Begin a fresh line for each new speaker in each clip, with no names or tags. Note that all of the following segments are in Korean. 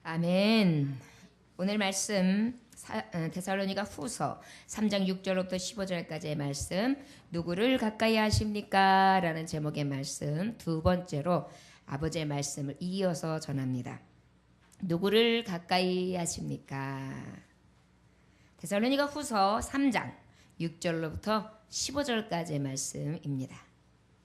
아멘. 오늘 말씀 데살로니가 후서 3장 6절부터 15절까지의 말씀, 누구를 가까이 하십니까? 라는 제목의 말씀, 두 번째로 아버지의 말씀을 이어서 전합니다. 누구를 가까이 하십니까? 데살로니가 후서 3장 6절로부터 15절까지의 말씀입니다.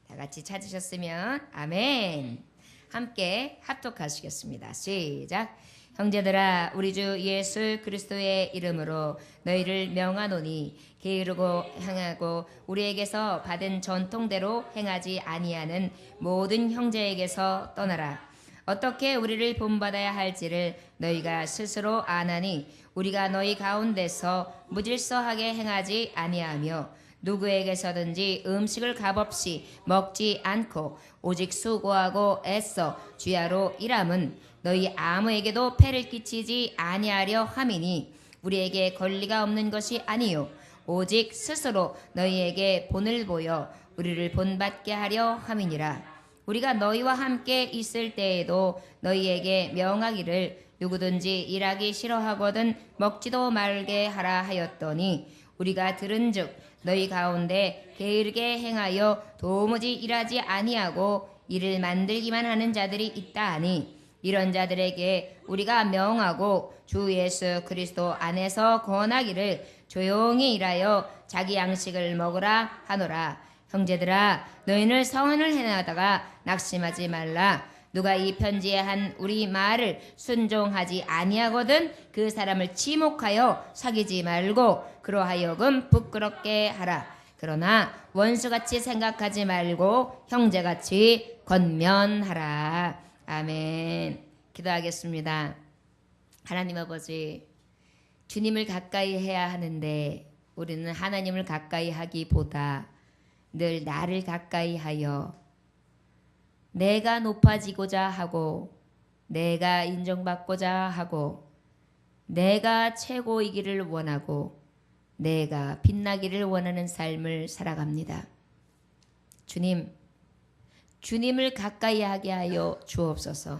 다 같이 찾으셨으면 아멘. 함께 합독하시겠습니다. 시작. 형제들아, 우리 주 예수 그리스도의 이름으로 너희를 명하노니 게으르고 행하고 우리에게서 받은 전통대로 행하지 아니하는 모든 형제에게서 떠나라. 어떻게 우리를 본받아야 할지를 너희가 스스로 아나니 우리가 너희 가운데서 무질서하게 행하지 아니하며 누구에게서든지 음식을 값없이 먹지 않고 오직 수고하고 애써 주야로 일함은 너희 아무에게도 폐를 끼치지 아니하려 함이니 우리에게 권리가 없는 것이 아니요 오직 스스로 너희에게 본을 보여 우리를 본받게 하려 함이니라. 우리가 너희와 함께 있을 때에도 너희에게 명하기를 누구든지 일하기 싫어하거든 먹지도 말게 하라 하였더니 우리가 들은즉 너희 가운데 게으르게 행하여 도무지 일하지 아니하고 일을 만들기만 하는 자들이 있다 하니 이런 자들에게 우리가 명하고 주 예수 그리스도 안에서 권하기를 조용히 일하여 자기 양식을 먹으라 하노라. 형제들아, 너희는 성언을 행하다가 낙심하지 말라. 누가 이 편지에 한 우리 말을 순종하지 아니하거든 그 사람을 지목하여 사귀지 말고 그러하여금 부끄럽게 하라. 그러나 원수같이 생각하지 말고 형제같이 권면하라. 아멘. 기도하겠습니다. 하나님 아버지, 주님을 가까이 해야 하는데 우리는 하나님을 가까이 하기보다 늘 나를 가까이 하여 내가 높아지고자 하고 내가 인정받고자 하고 내가 최고이기를 원하고 내가 빛나기를 원하는 삶을 살아갑니다. 주님을 가까이 하게 하여 주옵소서.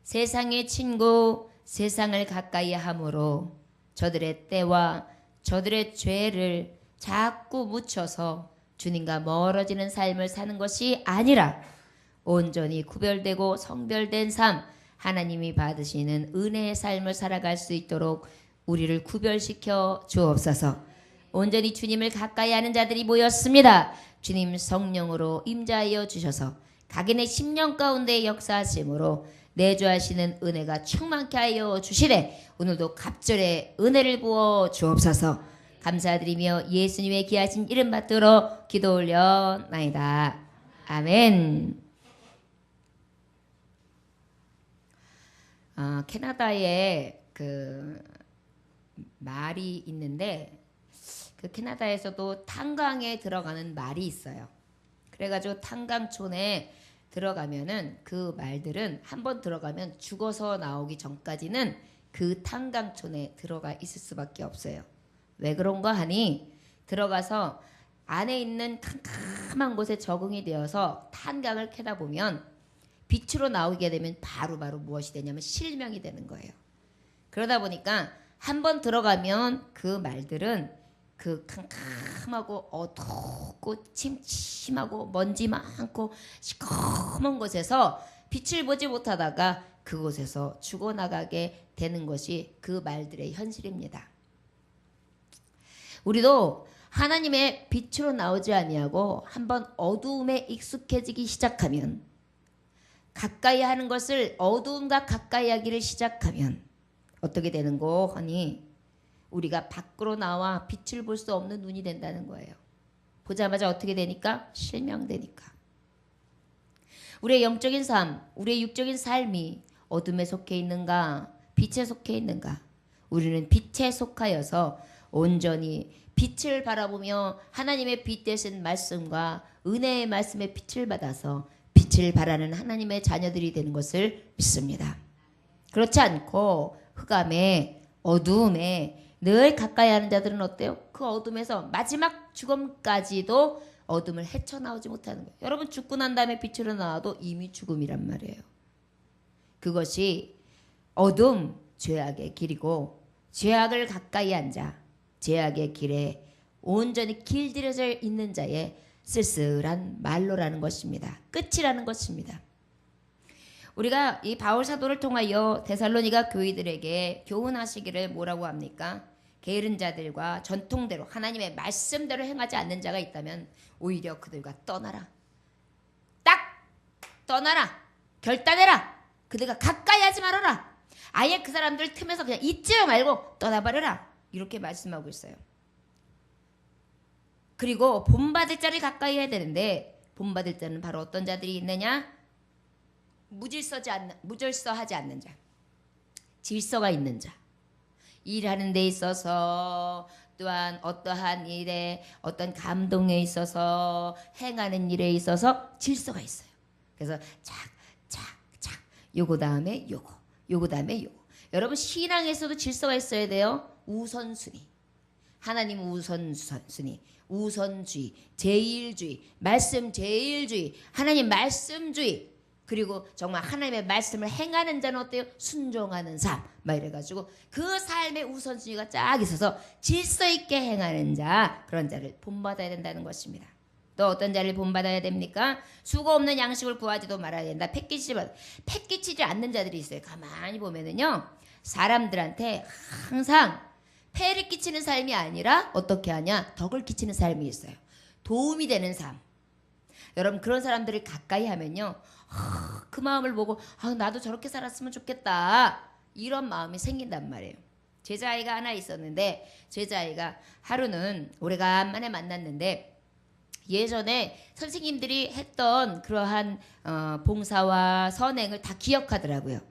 세상의 친구, 세상을 가까이 함으로 저들의 때와 저들의 죄를 자꾸 묻혀서 주님과 멀어지는 삶을 사는 것이 아니라 온전히 구별되고 성별된 삶, 하나님이 받으시는 은혜의 삶을 살아갈 수 있도록 우리를 구별시켜 주옵소서. 온전히 주님을 가까이 하는 자들이 모였습니다. 주님 성령으로 임자하여 주셔서 각인의 심령 가운데 역사하심으로 내주하시는 은혜가 충만케 하여 주시되 오늘도 갑절의 은혜를 부어 주옵소서. 감사드리며 예수님의 귀하신 이름 받들어 기도 올려나이다. 아멘. 캐나다에 그 말이 있는데 그 캐나다에서도 탄광에 들어가는 말이 있어요. 그래가지고 탄광촌에 들어가면은 그 말들은 한번 들어가면 죽어서 나오기 전까지는 그 탄광촌에 들어가 있을 수밖에 없어요. 왜 그런가 하니 들어가서 안에 있는 캄캄한 곳에 적응이 되어서 탄광을 캐다 보면 빛으로 나오게 되면 바로바로 무엇이 되냐면 실명이 되는 거예요. 그러다 보니까 한번 들어가면 그 말들은 그 캄캄하고 어둡고 침침하고 먼지 많고 시커먼 곳에서 빛을 보지 못하다가 그곳에서 죽어나가게 되는 것이 그 말들의 현실입니다. 우리도 하나님의 빛으로 나오지 아니하고 한번 어두움에 익숙해지기 시작하면 가까이 하는 것을 어두움과 가까이 하기를 시작하면 어떻게 되는고 하니 우리가 밖으로 나와 빛을 볼 수 없는 눈이 된다는 거예요. 보자마자 어떻게 되니까? 실명되니까. 우리의 영적인 삶, 우리의 육적인 삶이 어둠에 속해 있는가? 빛에 속해 있는가? 우리는 빛에 속하여서 온전히 빛을 바라보며 하나님의 빛 되신 말씀과 은혜의 말씀의 빛을 받아서 빛을 발하는 하나님의 자녀들이 되는 것을 믿습니다. 그렇지 않고 흑암에 어두움에 늘 가까이 하는 자들은 어때요? 그 어둠에서 마지막 죽음까지도 어둠을 헤쳐나오지 못하는 거예요. 여러분, 죽고 난 다음에 빛으로 나와도 이미 죽음이란 말이에요. 그것이 어둠 죄악의 길이고 죄악을 가까이 한 자 죄악의 길에 온전히 길들여져 있는 자의 쓸쓸한 말로라는 것입니다. 끝이라는 것입니다. 우리가 이 바울 사도를 통하여 데살로니가 교회들에게 교훈하시기를 뭐라고 합니까? 게으른 자들과 전통대로 하나님의 말씀대로 행하지 않는 자가 있다면 오히려 그들과 떠나라. 딱 떠나라. 결단해라. 그들과 가까이 하지 말아라. 아예 그 사람들 틈에서 그냥 잊지 말고 떠나버려라. 이렇게 말씀하고 있어요. 그리고 본받을 자를 가까이 해야 되는데 본받을 자는 바로 어떤 자들이 있느냐? 무질서하지 않는 자, 질서가 있는 자, 일하는 데 있어서 또한 어떠한 일에 어떤 감동에 있어서 행하는 일에 있어서 질서가 있어요. 그래서 착착착 요거 다음에 요거 다음에 요거. 여러분 신앙에서도 질서가 있어야 돼요. 우선순위, 하나님 우선순위, 우선주의, 제일주의, 말씀 제일주의, 하나님 말씀주의. 그리고 정말 하나님의 말씀을 행하는 자는 어때요? 순종하는 삶. 막 이래가지고 그 삶의 우선순위가 쫙 있어서 질서 있게 행하는 자, 그런 자를 본받아야 된다는 것입니다. 또 어떤 자를 본받아야 됩니까? 수고 없는 양식을 구하지도 말아야 된다. 패끼치지 않는 자들이 있어요. 가만히 보면은요, 사람들한테 항상 폐를 끼치는 삶이 아니라 어떻게 하냐? 덕을 끼치는 삶이 있어요. 도움이 되는 삶. 여러분 그런 사람들을 가까이 하면요, 그 마음을 보고 나도 저렇게 살았으면 좋겠다 이런 마음이 생긴단 말이에요. 제자아이가 하나 있었는데 제자아이가 하루는 오래간만에 만났는데 예전에 선생님들이 했던 그러한 봉사와 선행을 다 기억하더라고요.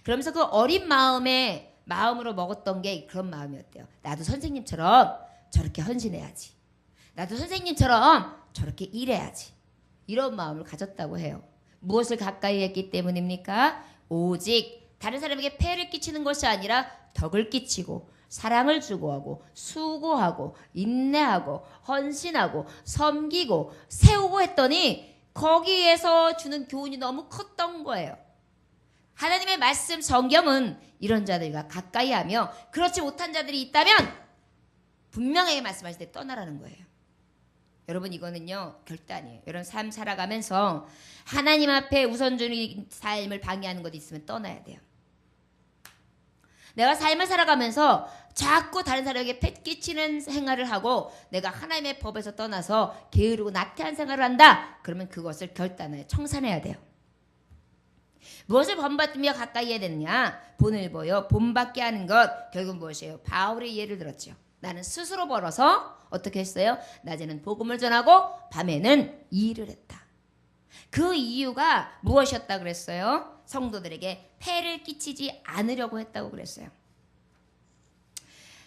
그러면서 그 어린 마음으로 먹었던 게 그런 마음이었대요. 나도 선생님처럼 저렇게 헌신해야지. 나도 선생님처럼 저렇게 일해야지. 이런 마음을 가졌다고 해요. 무엇을 가까이 했기 때문입니까? 오직 다른 사람에게 폐를 끼치는 것이 아니라 덕을 끼치고 사랑을 주고하고 수고하고 인내하고 헌신하고 섬기고 세우고 했더니 거기에서 주는 교훈이 너무 컸던 거예요. 하나님의 말씀 성경은 이런 자들과 가까이 하며 그렇지 못한 자들이 있다면 분명하게 말씀하실 때 떠나라는 거예요. 여러분 이거는요 결단이에요. 여러분 삶 살아가면서 하나님 앞에 우선순위 삶을 방해하는 것이 있으면 떠나야 돼요. 내가 삶을 살아가면서 자꾸 다른 사람에게 폐 끼치는 생활을 하고 내가 하나님의 법에서 떠나서 게으르고 나태한 생활을 한다. 그러면 그것을 결단해 청산해야 돼요. 무엇을 본받으며 가까이 해야 되느냐? 본을 보여 본받게 하는 것. 결국 무엇이에요? 바울의 예를 들었죠. 나는 스스로 벌어서 어떻게 했어요? 낮에는 복음을 전하고 밤에는 일을 했다. 그 이유가 무엇이었다 그랬어요? 성도들에게 폐를 끼치지 않으려고 했다고 그랬어요.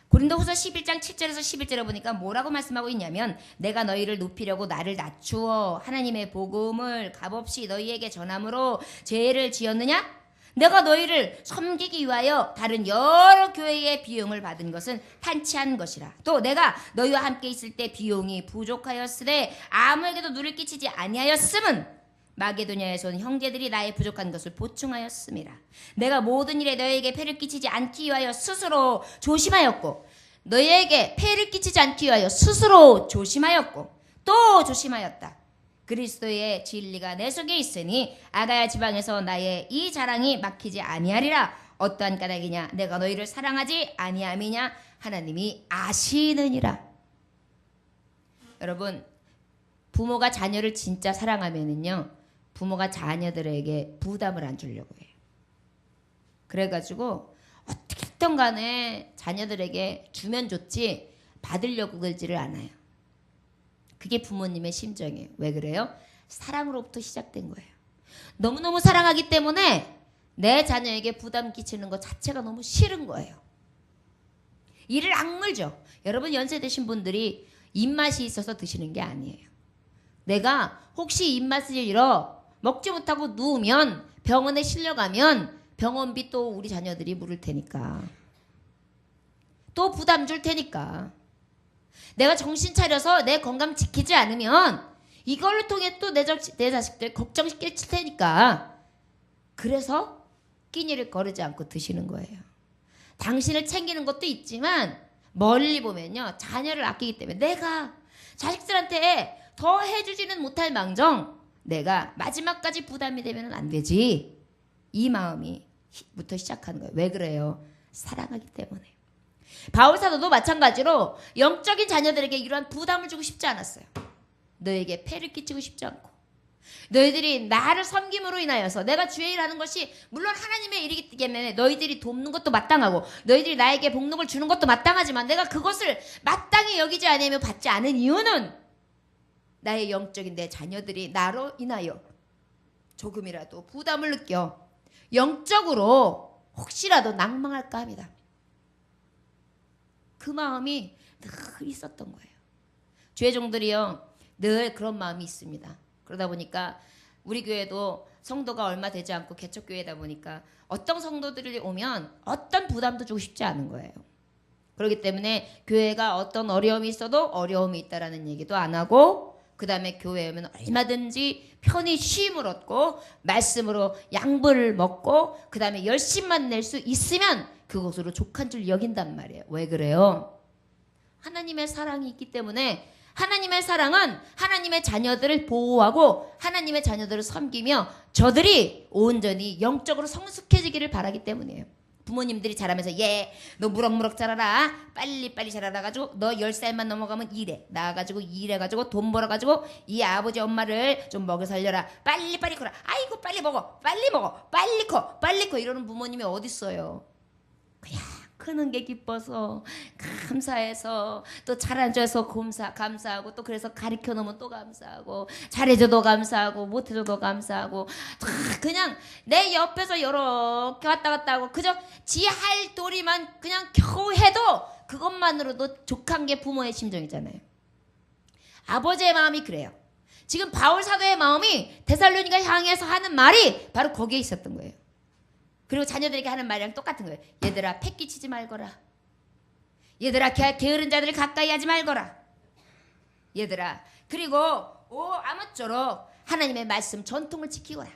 고린도후서 11장 7절에서 11절에 보니까 뭐라고 말씀하고 있냐면 내가 너희를 높이려고 나를 낮추어 하나님의 복음을 값없이 너희에게 전함으로 죄를 지었느냐? 내가 너희를 섬기기 위하여 다른 여러 교회의 비용을 받은 것은 탄치한 것이라. 또 내가 너희와 함께 있을 때 비용이 부족하였으되 아무에게도 누를 끼치지 아니하였음은 마게도냐에서 온 형제들이 나의 부족한 것을 보충하였음이라. 내가 모든 일에 너희에게 폐를 끼치지 않기 위하여 스스로 조심하였고 너희에게 폐를 끼치지 않기 위하여 스스로 조심하였고 또 조심하였다. 그리스도의 진리가 내 속에 있으니 아가야 지방에서 나의 이 자랑이 막히지 아니하리라. 어떠한 까닭이냐? 내가 너희를 사랑하지 아니함이냐? 하나님이 아시느니라. 여러분 부모가 자녀를 진짜 사랑하면은요 부모가 자녀들에게 부담을 안 주려고 해요. 그래가지고 어떻게든 간에 자녀들에게 주면 좋지 받으려고 그러지를 않아요. 그게 부모님의 심정이에요. 왜 그래요? 사랑으로부터 시작된 거예요. 너무너무 사랑하기 때문에 내 자녀에게 부담 끼치는 것 자체가 너무 싫은 거예요. 이를 악물죠. 여러분 연세 드신 분들이 입맛이 있어서 드시는 게 아니에요. 내가 혹시 입맛을 잃어 먹지 못하고 누우면 병원에 실려가면 병원비 또 우리 자녀들이 물을 테니까 또 부담 줄 테니까 내가 정신 차려서 내 건강 지키지 않으면 이걸로 통해 또 내 자식들 걱정시킬 테니까 그래서 끼니를 거르지 않고 드시는 거예요. 당신을 챙기는 것도 있지만 멀리 보면요, 자녀를 아끼기 때문에 내가 자식들한테 더 해주지는 못할 망정 내가 마지막까지 부담이 되면 안 되지. 이 마음이 부터 시작하는 거예요. 왜 그래요? 사랑하기 때문에. 바울 사도도 마찬가지로 영적인 자녀들에게 이러한 부담을 주고 싶지 않았어요. 너에게 폐를 끼치고 싶지 않고, 너희들이 나를 섬김으로 인하여서 내가 주의 일하는 것이 물론 하나님의 일이기 때문에 너희들이 돕는 것도 마땅하고 너희들이 나에게 복록을 주는 것도 마땅하지만 내가 그것을 마땅히 여기지 않으며 받지 않은 이유는 나의 영적인 내 자녀들이 나로 인하여 조금이라도 부담을 느껴 영적으로 혹시라도 낭망할까 합니다. 그 마음이 늘 있었던 거예요. 주의 종들이요, 늘 그런 마음이 있습니다. 그러다 보니까 우리 교회도 성도가 얼마 되지 않고 개척교회다 보니까 어떤 성도들이 오면 어떤 부담도 주고 싶지 않은 거예요. 그렇기 때문에 교회가 어떤 어려움이 있어도 어려움이 있다라는 얘기도 안 하고, 그 다음에 교회에 오면 얼마든지 편히 쉼을 얻고 말씀으로 양보를 먹고 그 다음에 열심만 낼 수 있으면 그것으로 족한 줄 여긴단 말이에요. 왜 그래요? 하나님의 사랑이 있기 때문에. 하나님의 사랑은 하나님의 자녀들을 보호하고 하나님의 자녀들을 섬기며 저들이 온전히 영적으로 성숙해지기를 바라기 때문이에요. 부모님들이 자라면서 너 무럭무럭 자라라, 빨리빨리 자라라 가지고 너 10살만 넘어가면 일해 나가지고 일해가지고 돈 벌어가지고 이 아버지 엄마를 좀 먹여 살려라, 빨리빨리 커라, 아이고 빨리 먹어 빨리 커 이러는 부모님이 어딨어요. 그냥 크는 게 기뻐서 감사해서 또 잘해줘서 감사하고 또 그래서 가르쳐 놓으면 또 감사하고 잘해줘도 감사하고 못해줘도 감사하고 그냥 내 옆에서 이렇게 왔다 갔다 하고 그저 지 할 도리만 그냥 겨우 해도 그것만으로도 족한 게 부모의 심정이잖아요. 아버지의 마음이 그래요. 지금 바울 사도의 마음이 데살로니가 향해서 하는 말이 바로 거기에 있었던 거예요. 그리고 자녀들에게 하는 말이랑 똑같은 거예요. 얘들아, 패 끼치지 말거라. 얘들아, 게으른 자들을 가까이 하지 말거라. 얘들아, 그리고 아무쪼록 하나님의 말씀 전통을 지키거라.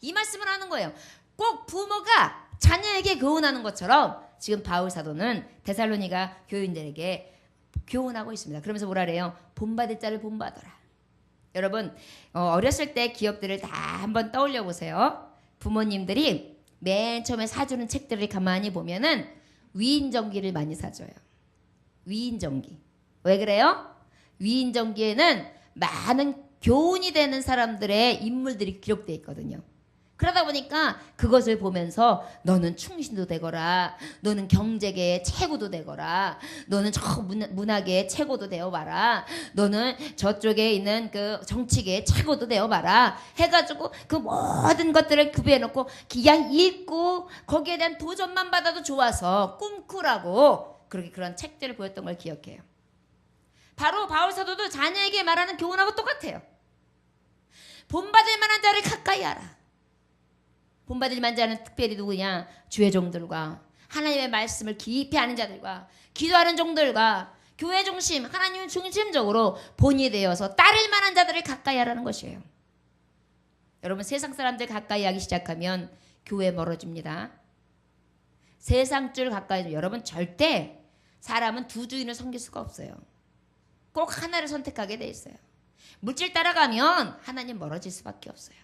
이 말씀을 하는 거예요. 꼭 부모가 자녀에게 교훈하는 것처럼 지금 바울 사도는 데살로니가 교인들에게 교훈하고 있습니다. 그러면서 뭐라 그래요? 본받을 자를 본받아라. 여러분, 어렸을 때 기억들을 다 한번 떠올려 보세요. 부모님들이 맨 처음에 사주는 책들을 가만히 보면은 위인전기를 많이 사줘요. 위인전기. 왜 그래요? 위인전기에는 많은 교훈이 되는 사람들의 인물들이 기록되어 있거든요. 그러다 보니까 그것을 보면서 너는 충신도 되거라, 너는 경제계의 최고도 되거라, 너는 저 문화계의 최고도 되어봐라, 너는 저쪽에 있는 그 정치계의 최고도 되어봐라 해가지고 그 모든 것들을 구비해놓고 그냥 읽고 거기에 대한 도전만 받아도 좋아서 꿈꾸라고 그렇게 그런 책들을 보였던 걸 기억해요. 바로 바울 사도도 자녀에게 말하는 교훈하고 똑같아요. 본받을 만한 자를 가까이 하라. 본받을 만한 자는 특별히 누구냐? 주의 종들과 하나님의 말씀을 깊이 아는 자들과 기도하는 종들과 교회 중심, 하나님을 중심적으로 본이 되어서 따를 만한 자들을 가까이 하라는 것이에요. 여러분, 세상 사람들 가까이 하기 시작하면 교회 멀어집니다. 세상 줄 가까이 하면 여러분 절대 사람은 두 주인을 섬길 수가 없어요. 꼭 하나를 선택하게 돼 있어요. 물질 따라가면 하나님 멀어질 수밖에 없어요.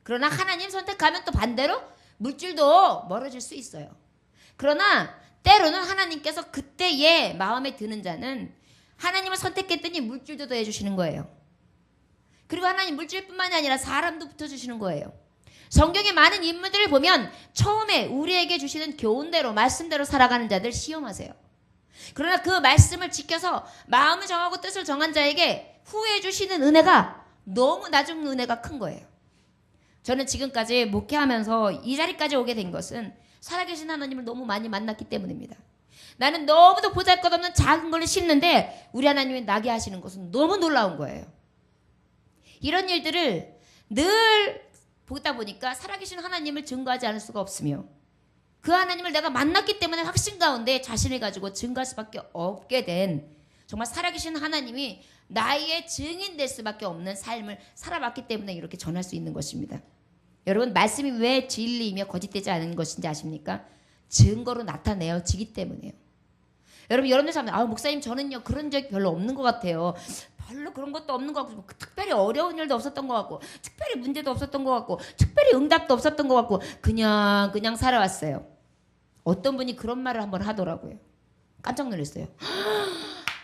그러나 하나님 선택하면 또 반대로 물질도 멀어질 수 있어요. 그러나 때로는 하나님께서 그때의 마음에 드는 자는 하나님을 선택했더니 물질도 더해주시는 거예요. 그리고 하나님 물질뿐만이 아니라 사람도 붙여주시는 거예요. 성경의 많은 인물들을 보면 처음에 우리에게 주시는 교훈대로 말씀대로 살아가는 자들 시험하세요. 그러나 그 말씀을 지켜서 마음을 정하고 뜻을 정한 자에게 후회 주시는 은혜가 너무 나중 은혜가 큰 거예요. 저는 지금까지 목회하면서 이 자리까지 오게 된 것은 살아계신 하나님을 너무 많이 만났기 때문입니다. 나는 너무도 보잘것없는 작은 걸 심는데 우리 하나님이 나게 하시는 것은 너무 놀라운 거예요. 이런 일들을 늘 보다 보니까 살아계신 하나님을 증거하지 않을 수가 없으며 그 하나님을 내가 만났기 때문에 확신 가운데 자신을 가지고 증거할 수밖에 없게 된 정말 살아계신 하나님이 나의 증인 될 수밖에 없는 삶을 살아봤기 때문에 이렇게 전할 수 있는 것입니다. 여러분 말씀이 왜 진리이며 거짓되지 않은 것인지 아십니까? 증거로 나타내어지기 때문에요. 여러분들 사람들 목사님 저는요 그런 적이 별로 없는 것 같아요. 별로 그런 것도 없는 것 같고 뭐 특별히 어려운 일도 없었던 것 같고 특별히 문제도 없었던 것 같고 특별히 응답도 없었던 것 같고 그냥 살아왔어요. 어떤 분이 그런 말을 한번 하더라고요. 깜짝 놀랐어요.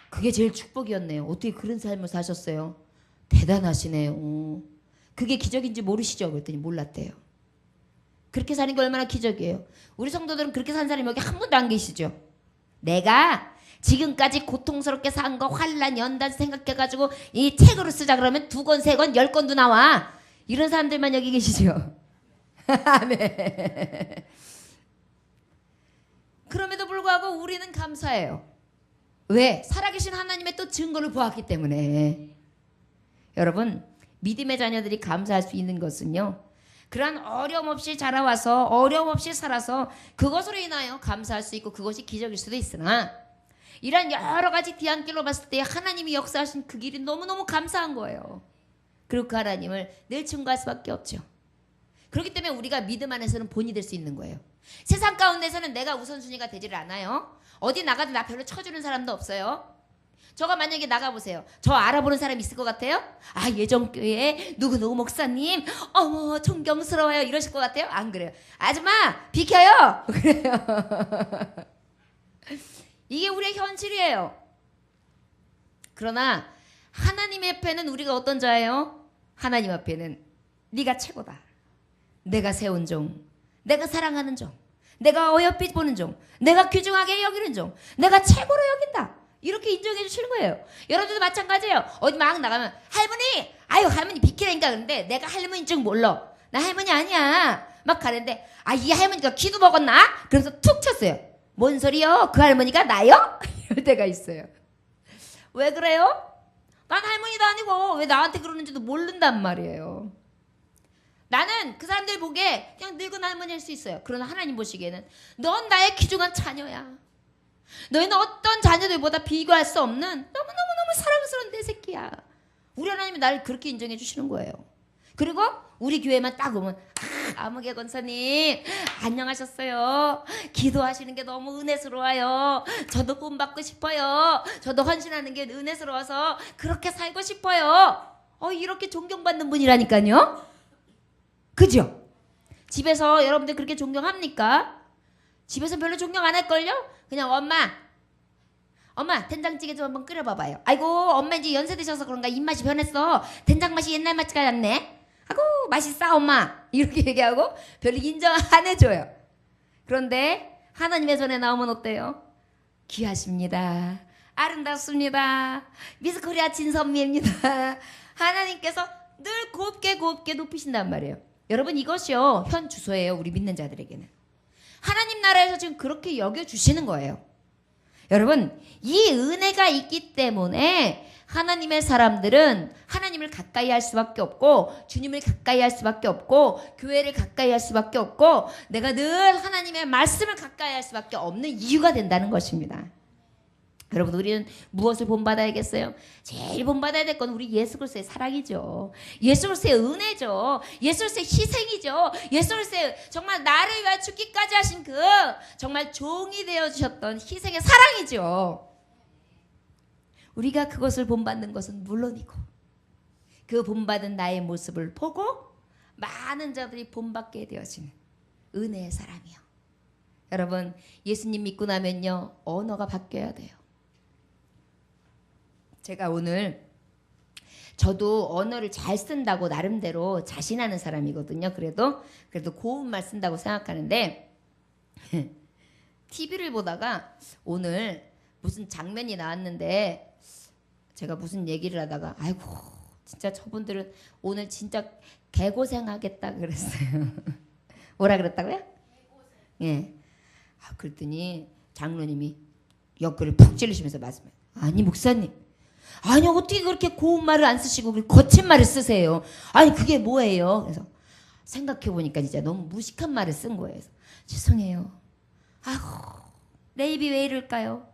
그게 제일 축복이었네요. 어떻게 그런 삶을 사셨어요? 대단하시네요. 그게 기적인지 모르시죠? 그랬더니 몰랐대요. 그렇게 사는 게 얼마나 기적이에요. 우리 성도들은 그렇게 산 사람이 여기 한 분도 안 계시죠? 내가 지금까지 고통스럽게 산 거 환난 연단 생각해가지고 이 책으로 쓰자 그러면 2권 3권 10권도 나와. 이런 사람들만 여기 계시죠? 아멘. 그럼에도 불구하고 우리는 감사해요. 왜? 살아계신 하나님의 또 증거를 보았기 때문에. 여러분 믿음의 자녀들이 감사할 수 있는 것은요, 그러한 어려움 없이 자라와서 어려움 없이 살아서 그것으로 인하여 감사할 수 있고 그것이 기적일 수도 있으나, 이런 여러 가지 뒤안길로 봤을 때 하나님이 역사하신 그 길이 너무너무 감사한 거예요. 그리고 그 하나님을 늘 증거할 수밖에 없죠. 그렇기 때문에 우리가 믿음 안에서는 본이 될 수 있는 거예요. 세상 가운데서는 내가 우선순위가 되지를 않아요. 어디 나가도 나 별로 쳐주는 사람도 없어요. 저가 만약에 나가보세요. 저 알아보는 사람 있을 것 같아요? 예전교회 누구누구 목사님 어머 존경스러워요 이러실 것 같아요? 안 그래요. 아줌마 비켜요 그래요. 이게 우리의 현실이에요. 그러나 하나님 앞에는 우리가 어떤 자예요? 하나님 앞에는 네가 최고다. 내가 세운 종, 내가 사랑하는 종, 내가 어여삐 보는 종, 내가 귀중하게 여기는 종, 내가 최고로 여긴다. 이렇게 인정해 주시는 거예요. 여러분들도 마찬가지예요. 어디 막 나가면 할머니, 할머니 비키라니까. 그런데 내가 할머니인 줄 몰라. 나 할머니 아니야. 막 가는데 이 할머니가 기도 먹었나? 그래서 툭 쳤어요. 뭔 소리요? 그 할머니가 나요? 이럴 때가 있어요. 왜 그래요? 난 할머니도 아니고 왜 나한테 그러는지도 모른단 말이에요. 나는 그 사람들 보기에 그냥 늙은 할머니일 수 있어요. 그러나 하나님 보시기에는 넌 나의 귀중한 자녀야. 너희는 어떤 자녀들보다 비교할 수 없는 너무너무너무 사랑스러운 내 새끼야. 우리 하나님이 나를 그렇게 인정해 주시는 거예요. 그리고 우리 교회만 딱 오면 아무개 권사님 안녕하셨어요. 기도하시는 게 너무 은혜스러워요. 저도 본받고 싶어요. 저도 헌신하는 게 은혜스러워서 그렇게 살고 싶어요. 이렇게 존경받는 분이라니까요. 그죠? 집에서 여러분들 그렇게 존경합니까? 집에서 별로 존경 안 할걸요? 그냥 엄마 된장찌개 좀 한번 끓여봐봐요. 아이고 엄마 이제 연세 드셔서 그런가 입맛이 변했어. 된장 맛이 옛날 맛이 않네. 아이고 맛있어 엄마. 이렇게 얘기하고 별로 인정 안 해줘요. 그런데 하나님의 전에 나오면 어때요? 귀하십니다. 아름답습니다. 미스코리아 진선미입니다. 하나님께서 늘 곱게 높이신단 말이에요. 여러분 이것이요 현 주소예요. 우리 믿는 자들에게는 하나님 나라에서 지금 그렇게 여겨주시는 거예요. 여러분 이 은혜가 있기 때문에 하나님의 사람들은 하나님을 가까이 할 수밖에 없고 주님을 가까이 할 수밖에 없고 교회를 가까이 할 수밖에 없고 내가 늘 하나님의 말씀을 가까이 할 수밖에 없는 이유가 된다는 것입니다. 여러분 우리는 무엇을 본받아야겠어요? 제일 본받아야 될 건 우리 예수 그리스도의 사랑이죠. 예수 그리스도의 은혜죠. 예수 그리스도의 희생이죠. 예수 그리스도의 정말 나를 위하여 죽기까지 하신 그 정말 종이 되어주셨던 희생의 사랑이죠. 우리가 그것을 본받는 것은 물론이고 그 본받은 나의 모습을 보고 많은 자들이 본받게 되어지는 은혜의 사랑이요. 여러분 예수님 믿고 나면요 언어가 바뀌어야 돼요. 제가 오늘 저도 언어를 잘 쓴다고 나름대로 자신하는 사람이거든요. 그래도 고운말 쓴다고 생각하는데 TV를 보다가 오늘 무슨 장면이 나왔는데 제가 무슨 얘기를 하다가 아이고 진짜 저분들은 오늘 진짜 개고생하겠다 그랬어요. 뭐라 그랬다고요? 예. 그랬더니 장로님이 옆구리를 푹 찔르시면서 말씀해요. 아니 목사님 아니 어떻게 그렇게 고운 말을 안 쓰시고 거친 말을 쓰세요. 아니 그게 뭐예요? 그래서 생각해보니까 진짜 너무 무식한 말을 쓴 거예요. 그래서 죄송해요. 아이고 내 입이 왜 이럴까요?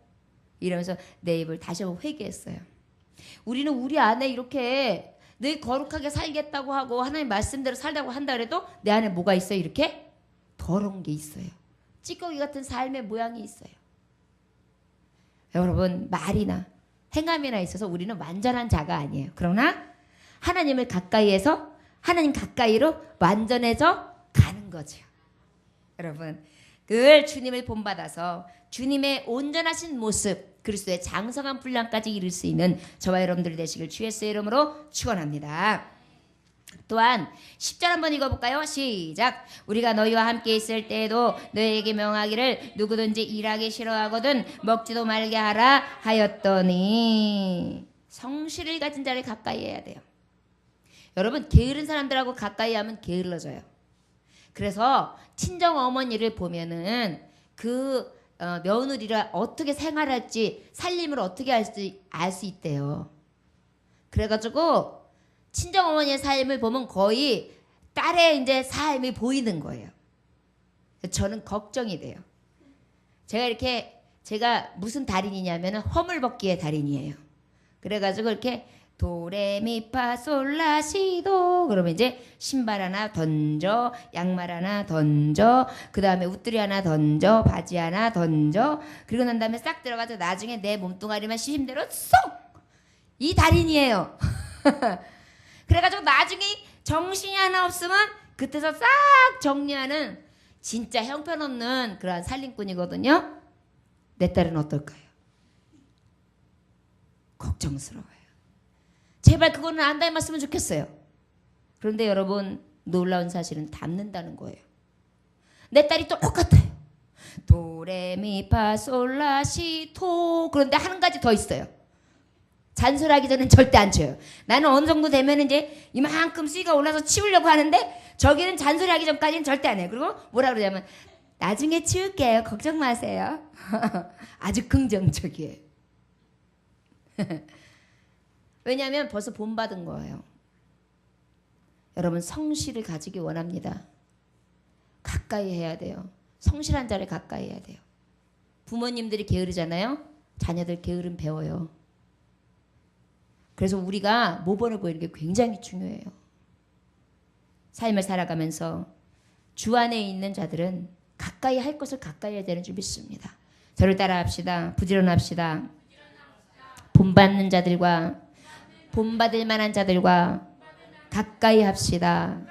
이러면서 내 입을 다시 한번 회개했어요. 우리는 우리 안에 이렇게 늘 거룩하게 살겠다고 하고 하나님 말씀대로 살다고 한다 그래도 내 안에 뭐가 있어요? 이렇게 더러운 게 있어요. 찌꺼기 같은 삶의 모양이 있어요. 여러분, 말이나 행함이나 있어서 우리는 완전한 자가 아니에요. 그러나 하나님을 가까이에서 하나님 가까이로 완전해져 가는 거죠. 여러분, 늘 주님을 본받아서 주님의 온전하신 모습, 그리스도의 장성한 분량까지 이룰 수 있는 저와 여러분들 되시길 주 예수의 이름으로 축원합니다. 또한 10절 한번 읽어볼까요? 시작. 우리가 너희와 함께 있을 때에도 너희에게 명하기를 누구든지 일하기 싫어하거든 먹지도 말게 하라 하였더니. 성실을 가진 자를 가까이 해야 돼요. 여러분, 게으른 사람들하고 가까이 하면 게을러져요. 그래서 친정 어머니를 보면은 그 며느리를 어떻게 생활할지, 살림을 어떻게 알 수 있대요. 그래가지고 친정 어머니의 삶을 보면 거의 딸의 이제 삶이 보이는 거예요. 저는 걱정이 돼요. 제가 무슨 달인이냐면 허물벗기의 달인이에요. 그래가지고 이렇게 도레미파솔라시도 그러면 이제 신발 하나 던져, 양말 하나 던져, 그 다음에 웃두리 하나 던져, 바지 하나 던져, 그리고 난 다음에 싹 들어가서 나중에 내 몸뚱아리만 시심대로 쏙! 이 달인이에요. 그래가지고 나중에 정신이 하나 없으면 그때서 싹 정리하는 진짜 형편없는 그러한 살림꾼이거든요. 내 딸은 어떨까요? 걱정스러워요. 제발 그거는 안 닮았으면 좋겠어요. 그런데 여러분, 놀라운 사실은 닮는다는 거예요. 내 딸이 똑같아요. 도레미파솔라시토. 그런데 한 가지 더 있어요. 잔소리하기 전엔 절대 안 쳐요. 나는 어느 정도 되면 이제 이만큼 수위가 올라서 치우려고 하는데 저기는 잔소리하기 전까지는 절대 안 해요. 그리고 뭐라 그러냐면 나중에 치울게요. 걱정 마세요. 아주 긍정적이에요. 왜냐하면 벌써 본받은 거예요. 여러분, 성실을 가지기 원합니다. 가까이 해야 돼요. 성실한 자를 가까이 해야 돼요. 부모님들이 게으르잖아요. 자녀들 게으름 배워요. 그래서 우리가 모범을 보이는 게 굉장히 중요해요. 삶을 살아가면서 주 안에 있는 자들은 가까이 할 것을 가까이 해야 되는 줄 믿습니다. 저를 따라합시다. 부지런합시다. 본받는 자들과 본받을 만한 자들과 가까이 합시다.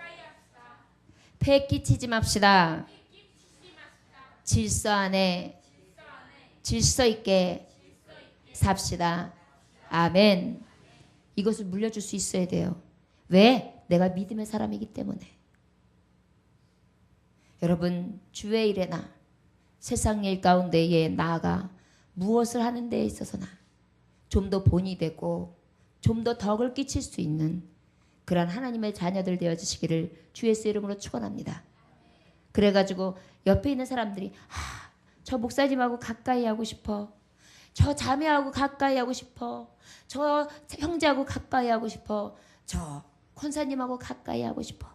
폐 끼치지 맙시다. 질서 안에 질서 있게 삽시다. 아멘. 이것을 물려줄 수 있어야 돼요. 왜? 내가 믿음의 사람이기 때문에. 여러분, 주의 일에나 세상 일 가운데에 나아가 무엇을 하는 데에 있어서나 좀 더 본이 되고 좀 더 덕을 끼칠 수 있는 그런 하나님의 자녀들 되어주시기를 주 예수 이름으로 축원합니다. 그래가지고 옆에 있는 사람들이 저 목사님하고 가까이 하고 싶어. 저 자매하고 가까이 하고 싶어. 저 형제하고 가까이 하고 싶어. 저 권사님하고 가까이 하고 싶어.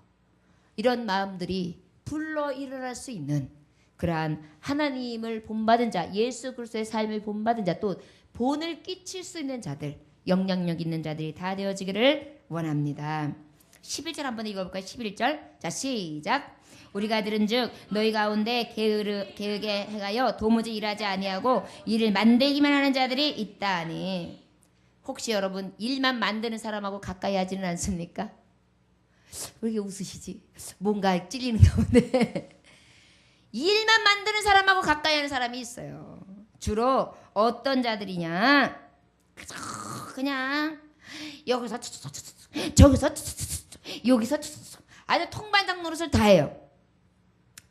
이런 마음들이 불러 일어날 수 있는 그러한 하나님을 본받은 자, 예수 그리스도의 삶을 본받은 자, 또 본을 끼칠 수 있는 자들, 영향력 있는 자들이 다 되어지기를 원합니다. 11절 한번 읽어볼까요? 11절. 자, 시작. 우리가 들은즉 너희 가운데 게으르게 행하여 도무지 일하지 아니하고 일을 만들기만 하는 자들이 있다니. 혹시 여러분 일만 만드는 사람하고 가까이 하지는 않습니까? 왜 이렇게 웃으시지? 뭔가 찔리는 가운데. 일만 만드는 사람하고 가까이 하는 사람이 있어요. 주로 어떤 자들이냐? 그냥 여기서 저기서 여기서 아주 통반장 노릇을 다 해요.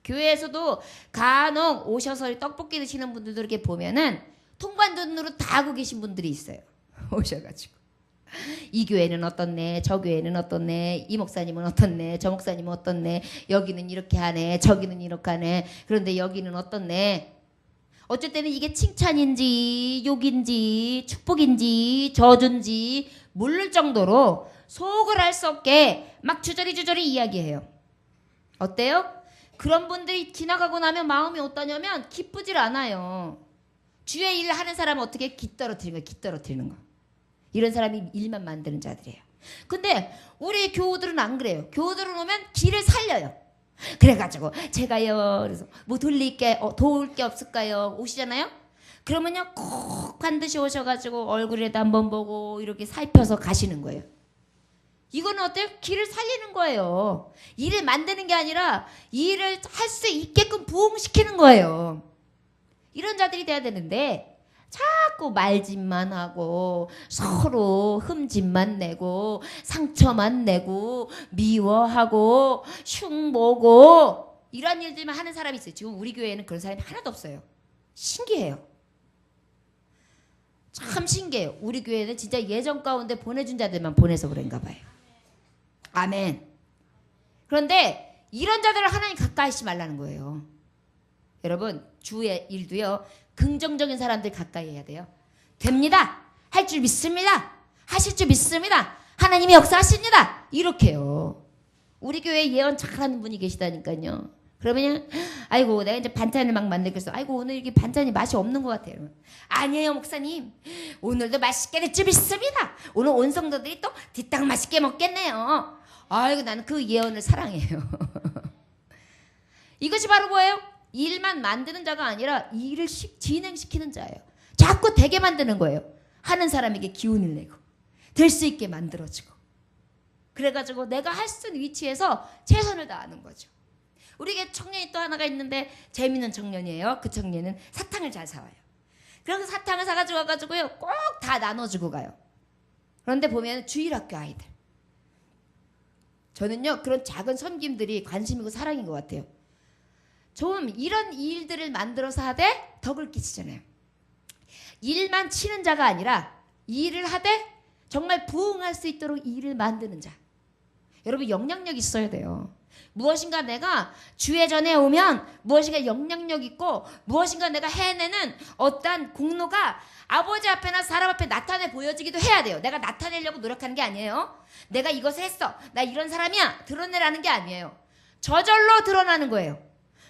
교회에서도 간혹 오셔서 떡볶이 드시는 분들도 이렇게 보면은 통반장 노릇 다 하고 계신 분들이 있어요. 오셔가지고 이 교회는 어떻네, 저 교회는 어떻네, 이 목사님은 어떻네, 저 목사님은 어떻네, 여기는 이렇게 하네, 저기는 이렇게 하네, 그런데 여기는 어떻네. 어쩔 때는 이게 칭찬인지 욕인지 축복인지 저주인지 모를 정도로 속을 알 수 없게 막 주저리 이야기해요. 어때요? 그런 분들이 지나가고 나면 마음이 어떠냐면 기쁘질 않아요. 주의 일을 하는 사람은 어떻게 기 떨어뜨리는 거야. 이런 사람이 일만 만드는 자들이에요. 근데 우리 교우들은 안 그래요. 교우들은 오면 길을 살려요. 그래가지고 제가요, 그래서 뭐 도울 게 없을까요? 오시잖아요. 그러면요 꼭 반드시 오셔가지고 얼굴에도 한번 보고 이렇게 살펴서 가시는 거예요. 이거는 어때요? 길을 살리는 거예요. 일을 만드는 게 아니라 일을 할 수 있게끔 부응시키는 거예요. 이런 자들이 돼야 되는데 자꾸 말짓만 하고 서로 흠집만 내고 상처만 내고 미워하고 흉보고 이런 일들만 하는 사람이 있어요. 지금 우리 교회에는 그런 사람이 하나도 없어요. 신기해요. 참 신기해요. 우리 교회는 진짜 예전 가운데 보내준 자들만 보내서 그런가 봐요. 아멘. 그런데 이런 자들을 하나님 가까이 하지 말라는 거예요. 여러분 주의 일도요. 긍정적인 사람들 가까이 해야 돼요. 됩니다. 할 줄 믿습니다. 하실 줄 믿습니다. 하나님이 역사하십니다. 이렇게요. 우리 교회에 예언 잘하는 분이 계시다니까요. 그러면 아이고 내가 이제 반찬을 막 만들겠어. 아이고 오늘 이게 반찬이 맛이 없는 것 같아요. 아니에요 목사님. 오늘도 맛있게 될 줄 믿습니다. 오늘 온 성도들이 또 뒤땅 맛있게 먹겠네요. 아이고 나는 그 예언을 사랑해요. 이것이 바로 뭐예요? 일만 만드는 자가 아니라 일을 진행시키는 자예요. 자꾸 되게 만드는 거예요. 하는 사람에게 기운을 내고 될 수 있게 만들어주고 그래가지고 내가 할 수 있는 위치에서 최선을 다하는 거죠. 우리에게 청년이 또 하나가 있는데 재미있는 청년이에요. 그 청년은 사탕을 잘 사와요. 그래서 사탕을 사가지고 와가지고요 꼭 다 나눠주고 가요. 그런데 보면 주일학교 아이들 저는요 그런 작은 섬김들이 관심이고 사랑인 것 같아요. 좀 이런 일들을 만들어서 하되 덕을 끼치잖아요. 일만 치는 자가 아니라 일을 하되 정말 부응할 수 있도록 일을 만드는 자. 여러분 영향력 있어야 돼요. 무엇인가 내가 주회전에 오면 무엇인가 영향력 있고 무엇인가 내가 해내는 어떠한 공로가 아버지 앞에나 사람 앞에 나타내 보여지기도 해야 돼요. 내가 나타내려고 노력하는 게 아니에요. 내가 이것을 했어. 나 이런 사람이야. 드러내라는 게 아니에요. 저절로 드러나는 거예요.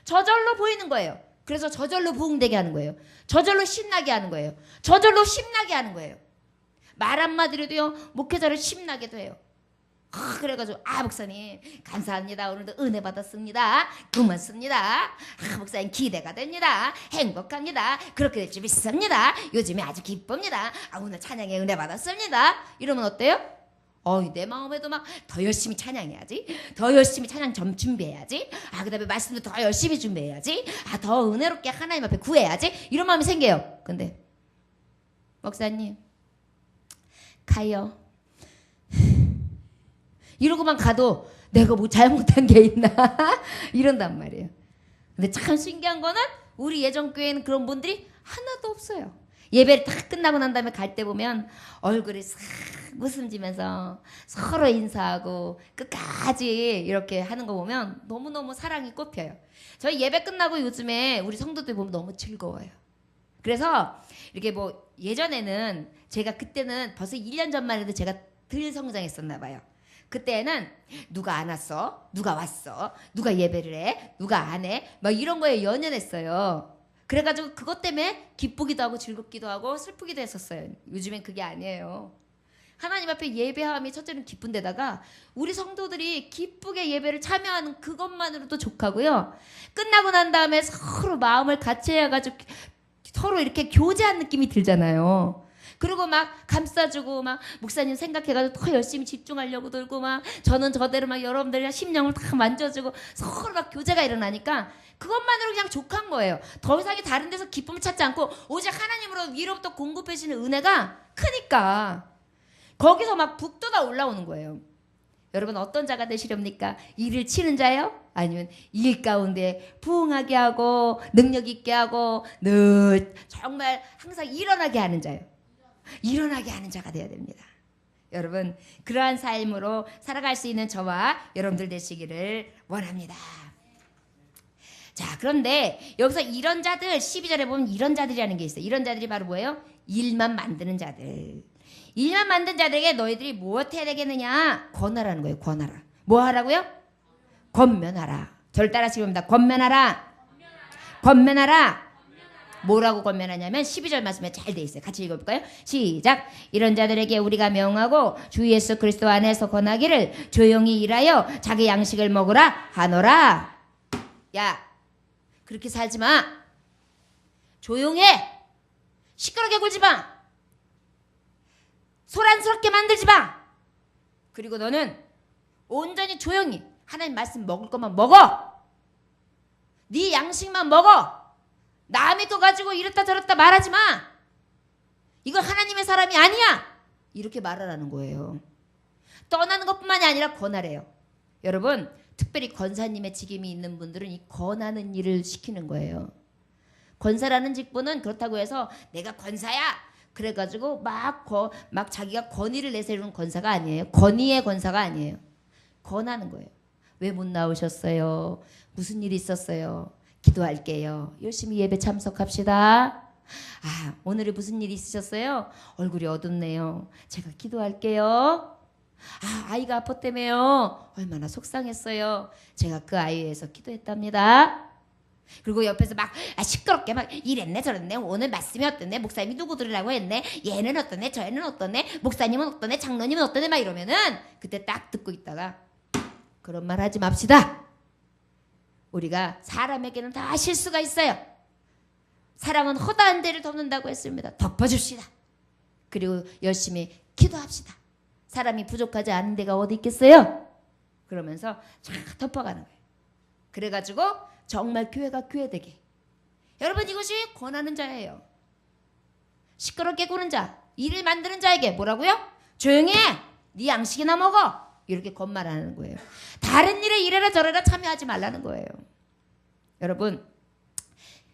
저절로 보이는 거예요. 그래서 저절로 부흥되게 하는 거예요. 저절로 신나게 하는 거예요. 저절로 심나게 하는 거예요. 말 한마디로도요 목회자를 심나게도 해요. 그래가지고 목사님 감사합니다. 오늘도 은혜 받았습니다. 고맙습니다. 목사님 기대가 됩니다. 행복합니다. 그렇게 될 줄 믿습니다. 요즘에 아주 기쁩니다. 오늘 찬양에 은혜 받았습니다. 이러면 어때요? 내 마음에도 막 더 열심히 찬양해야지. 더 열심히 찬양 점 준비해야지. 그 다음에 말씀도 더 열심히 준비해야지. 더 은혜롭게 하나님 앞에 구해야지. 이런 마음이 생겨요. 근데 목사님 가요. 이러고만 가도 내가 뭐 잘못한 게 있나 이런단 말이에요. 근데 참 신기한 거는 우리 예전교회는 그런 분들이 하나도 없어요. 예배를 다 끝나고 난 다음에 갈 때 보면 얼굴이 싹 웃음 지면서 서로 인사하고 끝까지 이렇게 하는 거 보면 너무너무 사랑이 꽃펴요. 저희 예배 끝나고 요즘에 우리 성도들 보면 너무 즐거워요. 그래서 이렇게 뭐 예전에는 제가 그때는 벌써 1년 전만 해도 제가 덜 성장했었나 봐요. 그때는 누가 안 왔어? 누가 왔어? 누가 예배를 해? 누가 안 해? 막 이런 거에 연연했어요. 그래가지고 그것 때문에 기쁘기도 하고 즐겁기도 하고 슬프기도 했었어요. 요즘엔 그게 아니에요. 하나님 앞에 예배함이 첫째는 기쁜 데다가 우리 성도들이 기쁘게 예배를 참여하는 그것만으로도 족하고요. 끝나고 난 다음에 서로 마음을 같이 해가지고 서로 이렇게 교제한 느낌이 들잖아요. 그리고 막 감싸주고 막 목사님 생각해가지고 더 열심히 집중하려고 들고 막 저는 저대로 막 여러분들이랑 심령을 다 만져주고 서로 막 교제가 일어나니까 그것만으로 그냥 족한 거예요. 더 이상이 다른 데서 기쁨을 찾지 않고 오직 하나님으로 위로부터 공급해주는 은혜가 크니까 거기서 막 북돋아 올라오는 거예요. 여러분 어떤 자가 되시렵니까? 일을 치는 자요? 아니면 일 가운데 부응하게 하고 능력 있게 하고 늘 정말 항상 일어나게 하는 자요? 일어나게 하는 자가 되어야 됩니다. 여러분 그러한 삶으로 살아갈 수 있는 저와 여러분들 되시기를 원합니다. 자 그런데 여기서 이런 자들 12절에 보면 이런 자들이라는 게 있어요. 이런 자들이 바로 뭐예요? 일만 만드는 자들. 일만 만든 자들에게 너희들이 무엇 해야 되겠느냐? 권하라는 거예요. 권하라. 뭐 하라고요? 권면하라. 저를 따라하시기 바랍니다. 권면하라. 권면하라. 뭐라고 권면하냐면 12절 말씀에 잘 돼 있어요. 같이 읽어볼까요? 시작. 이런 자들에게 우리가 명하고 주 예수 그리스도 안에서 권하기를 조용히 일하여 자기 양식을 먹으라 하노라. 야, 그렇게 살지 마. 조용해. 시끄럽게 굴지 마. 소란스럽게 만들지 마. 그리고 너는 온전히 조용히 하나님 말씀 먹을 것만 먹어. 네 양식만 먹어. 남의 거 가지고 이랬다 저랬다 말하지 마. 이거 하나님의 사람이 아니야. 이렇게 말하라는 거예요. 떠나는 것뿐만이 아니라 권하래요. 여러분, 특별히 권사님의 직임이 있는 분들은 이 권하는 일을 시키는 거예요. 권사라는 직분은 그렇다고 해서 내가 권사야 그래가지고 막 자기가 권위를 내세우는 권사가 아니에요. 권위의 권사가 아니에요. 권하는 거예요. 왜 못 나오셨어요? 무슨 일이 있었어요? 기도할게요. 열심히 예배 참석합시다. 아, 오늘은 무슨 일이 있으셨어요? 얼굴이 어둡네요. 제가 기도할게요. 아, 아이가 아팠다며요. 얼마나 속상했어요. 제가 그 아이 위해서 기도했답니다. 그리고 옆에서 막 시끄럽게 막 이랬네 저랬네. 오늘 말씀이 어떠네. 목사님이 누구 들으라고 했네. 얘는 어떠네. 저 애는 어떠네. 목사님은 어떠네. 장로님은 어떠네. 막 이러면은 그때 딱 듣고 있다가 그런 말 하지 맙시다. 우리가 사람에게는 다 실수가 있어요. 사람은 허다한 데를 덮는다고 했습니다. 덮어줍시다. 그리고 열심히 기도합시다. 사람이 부족하지 않은 데가 어디 있겠어요? 그러면서 쫙 덮어가는 거예요. 그래가지고 정말 교회가 교회되게. 여러분, 이것이 권하는 자예요. 시끄럽게 구는 자, 일을 만드는 자에게 뭐라고요? 조용히 해. 네 양식이나 먹어. 이렇게 권말하는 거예요. 다른 일에 이래라 저래라 참여하지 말라는 거예요. 여러분,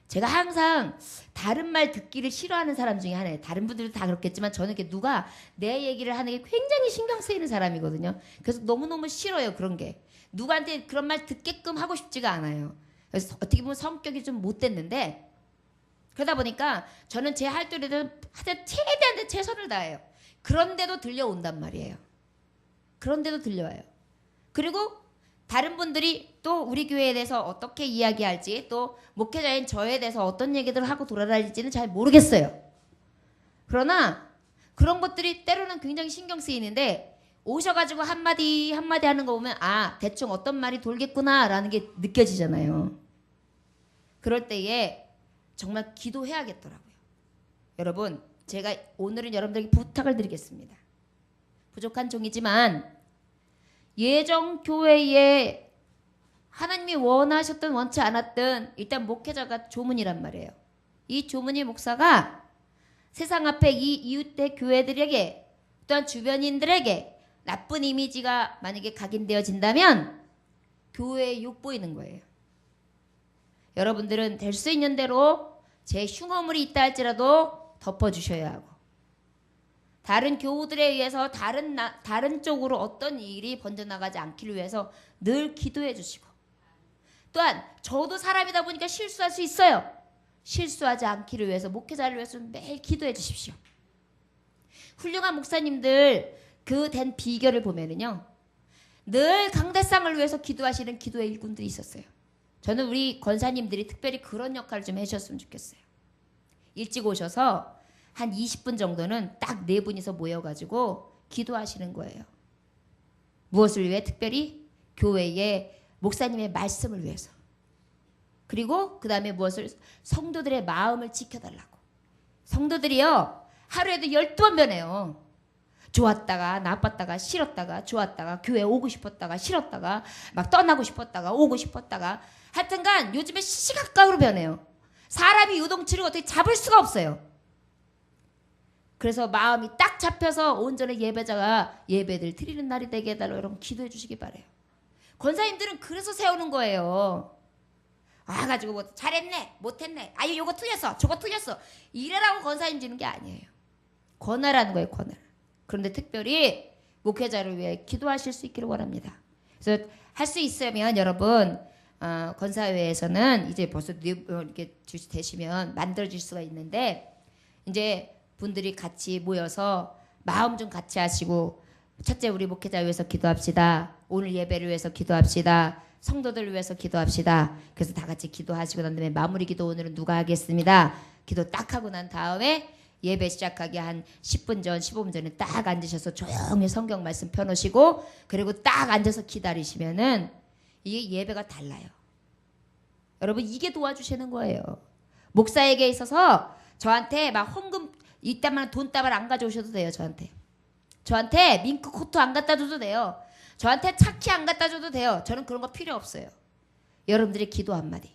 제가 항상 다른 말 듣기를 싫어하는 사람 중에 하나예요. 다른 분들도 다 그렇겠지만 저는 이렇게 누가 내 얘기를 하는 게 굉장히 신경 쓰이는 사람이거든요. 그래서 너무너무 싫어요. 그런 게. 누구한테 그런 말 듣게끔 하고 싶지가 않아요. 그래서 어떻게 보면 성격이 좀 못됐는데 그러다 보니까 저는 제 할 때에도 최대한 최선을 다해요. 그런데도 들려온단 말이에요. 그런데도 들려와요. 그리고 다른 분들이 또 우리 교회에 대해서 어떻게 이야기할지 또 목회자인 저에 대해서 어떤 얘기들을 하고 돌아다닐지는 잘 모르겠어요. 그러나 그런 것들이 때로는 굉장히 신경 쓰이는데 오셔가지고 한마디 한마디 하는 거 보면 아, 대충 어떤 말이 돌겠구나 라는 게 느껴지잖아요. 그럴 때에 정말 기도해야겠더라고요. 여러분, 제가 오늘은 여러분들에게 부탁을 드리겠습니다. 부족한 종이지만 예정 교회에 하나님이 원하셨든 원치 않았든 일단 목회자가 조문이란 말이에요. 이 조문이 목사가 세상 앞에 이 이웃대 교회들에게 또한 주변인들에게 나쁜 이미지가 만약에 각인되어진다면 교회에 욕보이는 거예요. 여러분들은 될 수 있는 대로 제 흉어물이 있다 할지라도 덮어주셔야 하고 다른 교우들에 의해서 다른 쪽으로 어떤 일이 번져나가지 않기를 위해서 늘 기도해 주시고 또한 저도 사람이다 보니까 실수할 수 있어요. 실수하지 않기를 위해서 목회자를 위해서 매일 기도해 주십시오. 훌륭한 목사님들 그 된 비결을 보면은요. 늘 강대상을 위해서 기도하시는 기도의 일꾼들이 있었어요. 저는 우리 권사님들이 특별히 그런 역할을 좀 해주셨으면 좋겠어요. 일찍 오셔서 한 20분 정도는 딱 4분이서 모여가지고 기도하시는 거예요. 무엇을 위해? 특별히 교회의 목사님의 말씀을 위해서. 그리고 그 다음에 무엇을? 성도들의 마음을 지켜달라고. 성도들이요. 하루에도 12번 변해요. 좋았다가 나빴다가 싫었다가 좋았다가 교회 오고 싶었다가 싫었다가 막 떠나고 싶었다가 오고 싶었다가 하여튼간 요즘에 시시각각으로 변해요. 사람이 요동치를 어떻게 잡을 수가 없어요. 그래서 마음이 딱 잡혀서 온전히 예배자가 예배를 드리는 날이 되게 해달라고 여러분 기도해 주시기 바래요. 권사님들은 그래서 세우는 거예요. 와가지고 뭐 잘했네 못했네 아유 요거 틀렸어 저거 틀렸어 이래라고 권사님 주는 게 아니에요. 권하라는 거예요. 권하라. 그런데 특별히 목회자를 위해 기도하실 수 있기를 원합니다. 그래서 할 수 있으면 여러분 권사회에서는 이제 벌써 이렇게 되시면 만들어질 수가 있는데 이제 분들이 같이 모여서 마음 좀 같이 하시고 첫째 우리 목회자 위해서 기도합시다. 오늘 예배를 위해서 기도합시다. 성도들을 위해서 기도합시다. 그래서 다 같이 기도하시고 난 다음에 마무리 기도 오늘은 누가 하겠습니다. 기도 딱 하고 난 다음에 예배 시작하기 한 10분 전, 15분 전에 딱 앉으셔서 조용히 성경 말씀 펴놓으시고 그리고 딱 앉아서 기다리시면은 이게 예배가 달라요. 여러분 이게 도와주시는 거예요. 목사에게 있어서 저한테 막 헌금 이따만 돈다발 안 가져오셔도 돼요. 저한테 밍크 코트 안 갖다 줘도 돼요. 저한테 차키 안 갖다 줘도 돼요. 저는 그런 거 필요 없어요. 여러분들의 기도 한마디,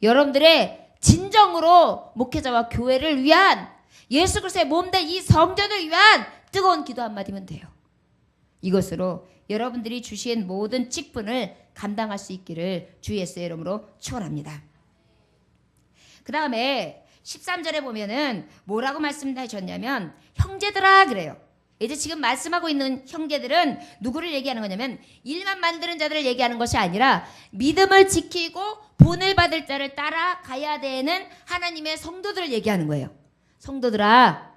여러분들의 진정으로 목회자와 교회를 위한 예수 그리스도의 몸된 이 성전을 위한 뜨거운 기도 한마디면 돼요. 이것으로 여러분들이 주신 모든 직분을 감당할 수 있기를 주 예수의 이름으로 축원합니다. 그 다음에 13절에 보면은 뭐라고 말씀하셨냐면 형제들아 그래요. 이제 지금 말씀하고 있는 형제들은 누구를 얘기하는 거냐면 일만 만드는 자들을 얘기하는 것이 아니라 믿음을 지키고 본을 받을 자를 따라가야 되는 하나님의 성도들을 얘기하는 거예요. 성도들아,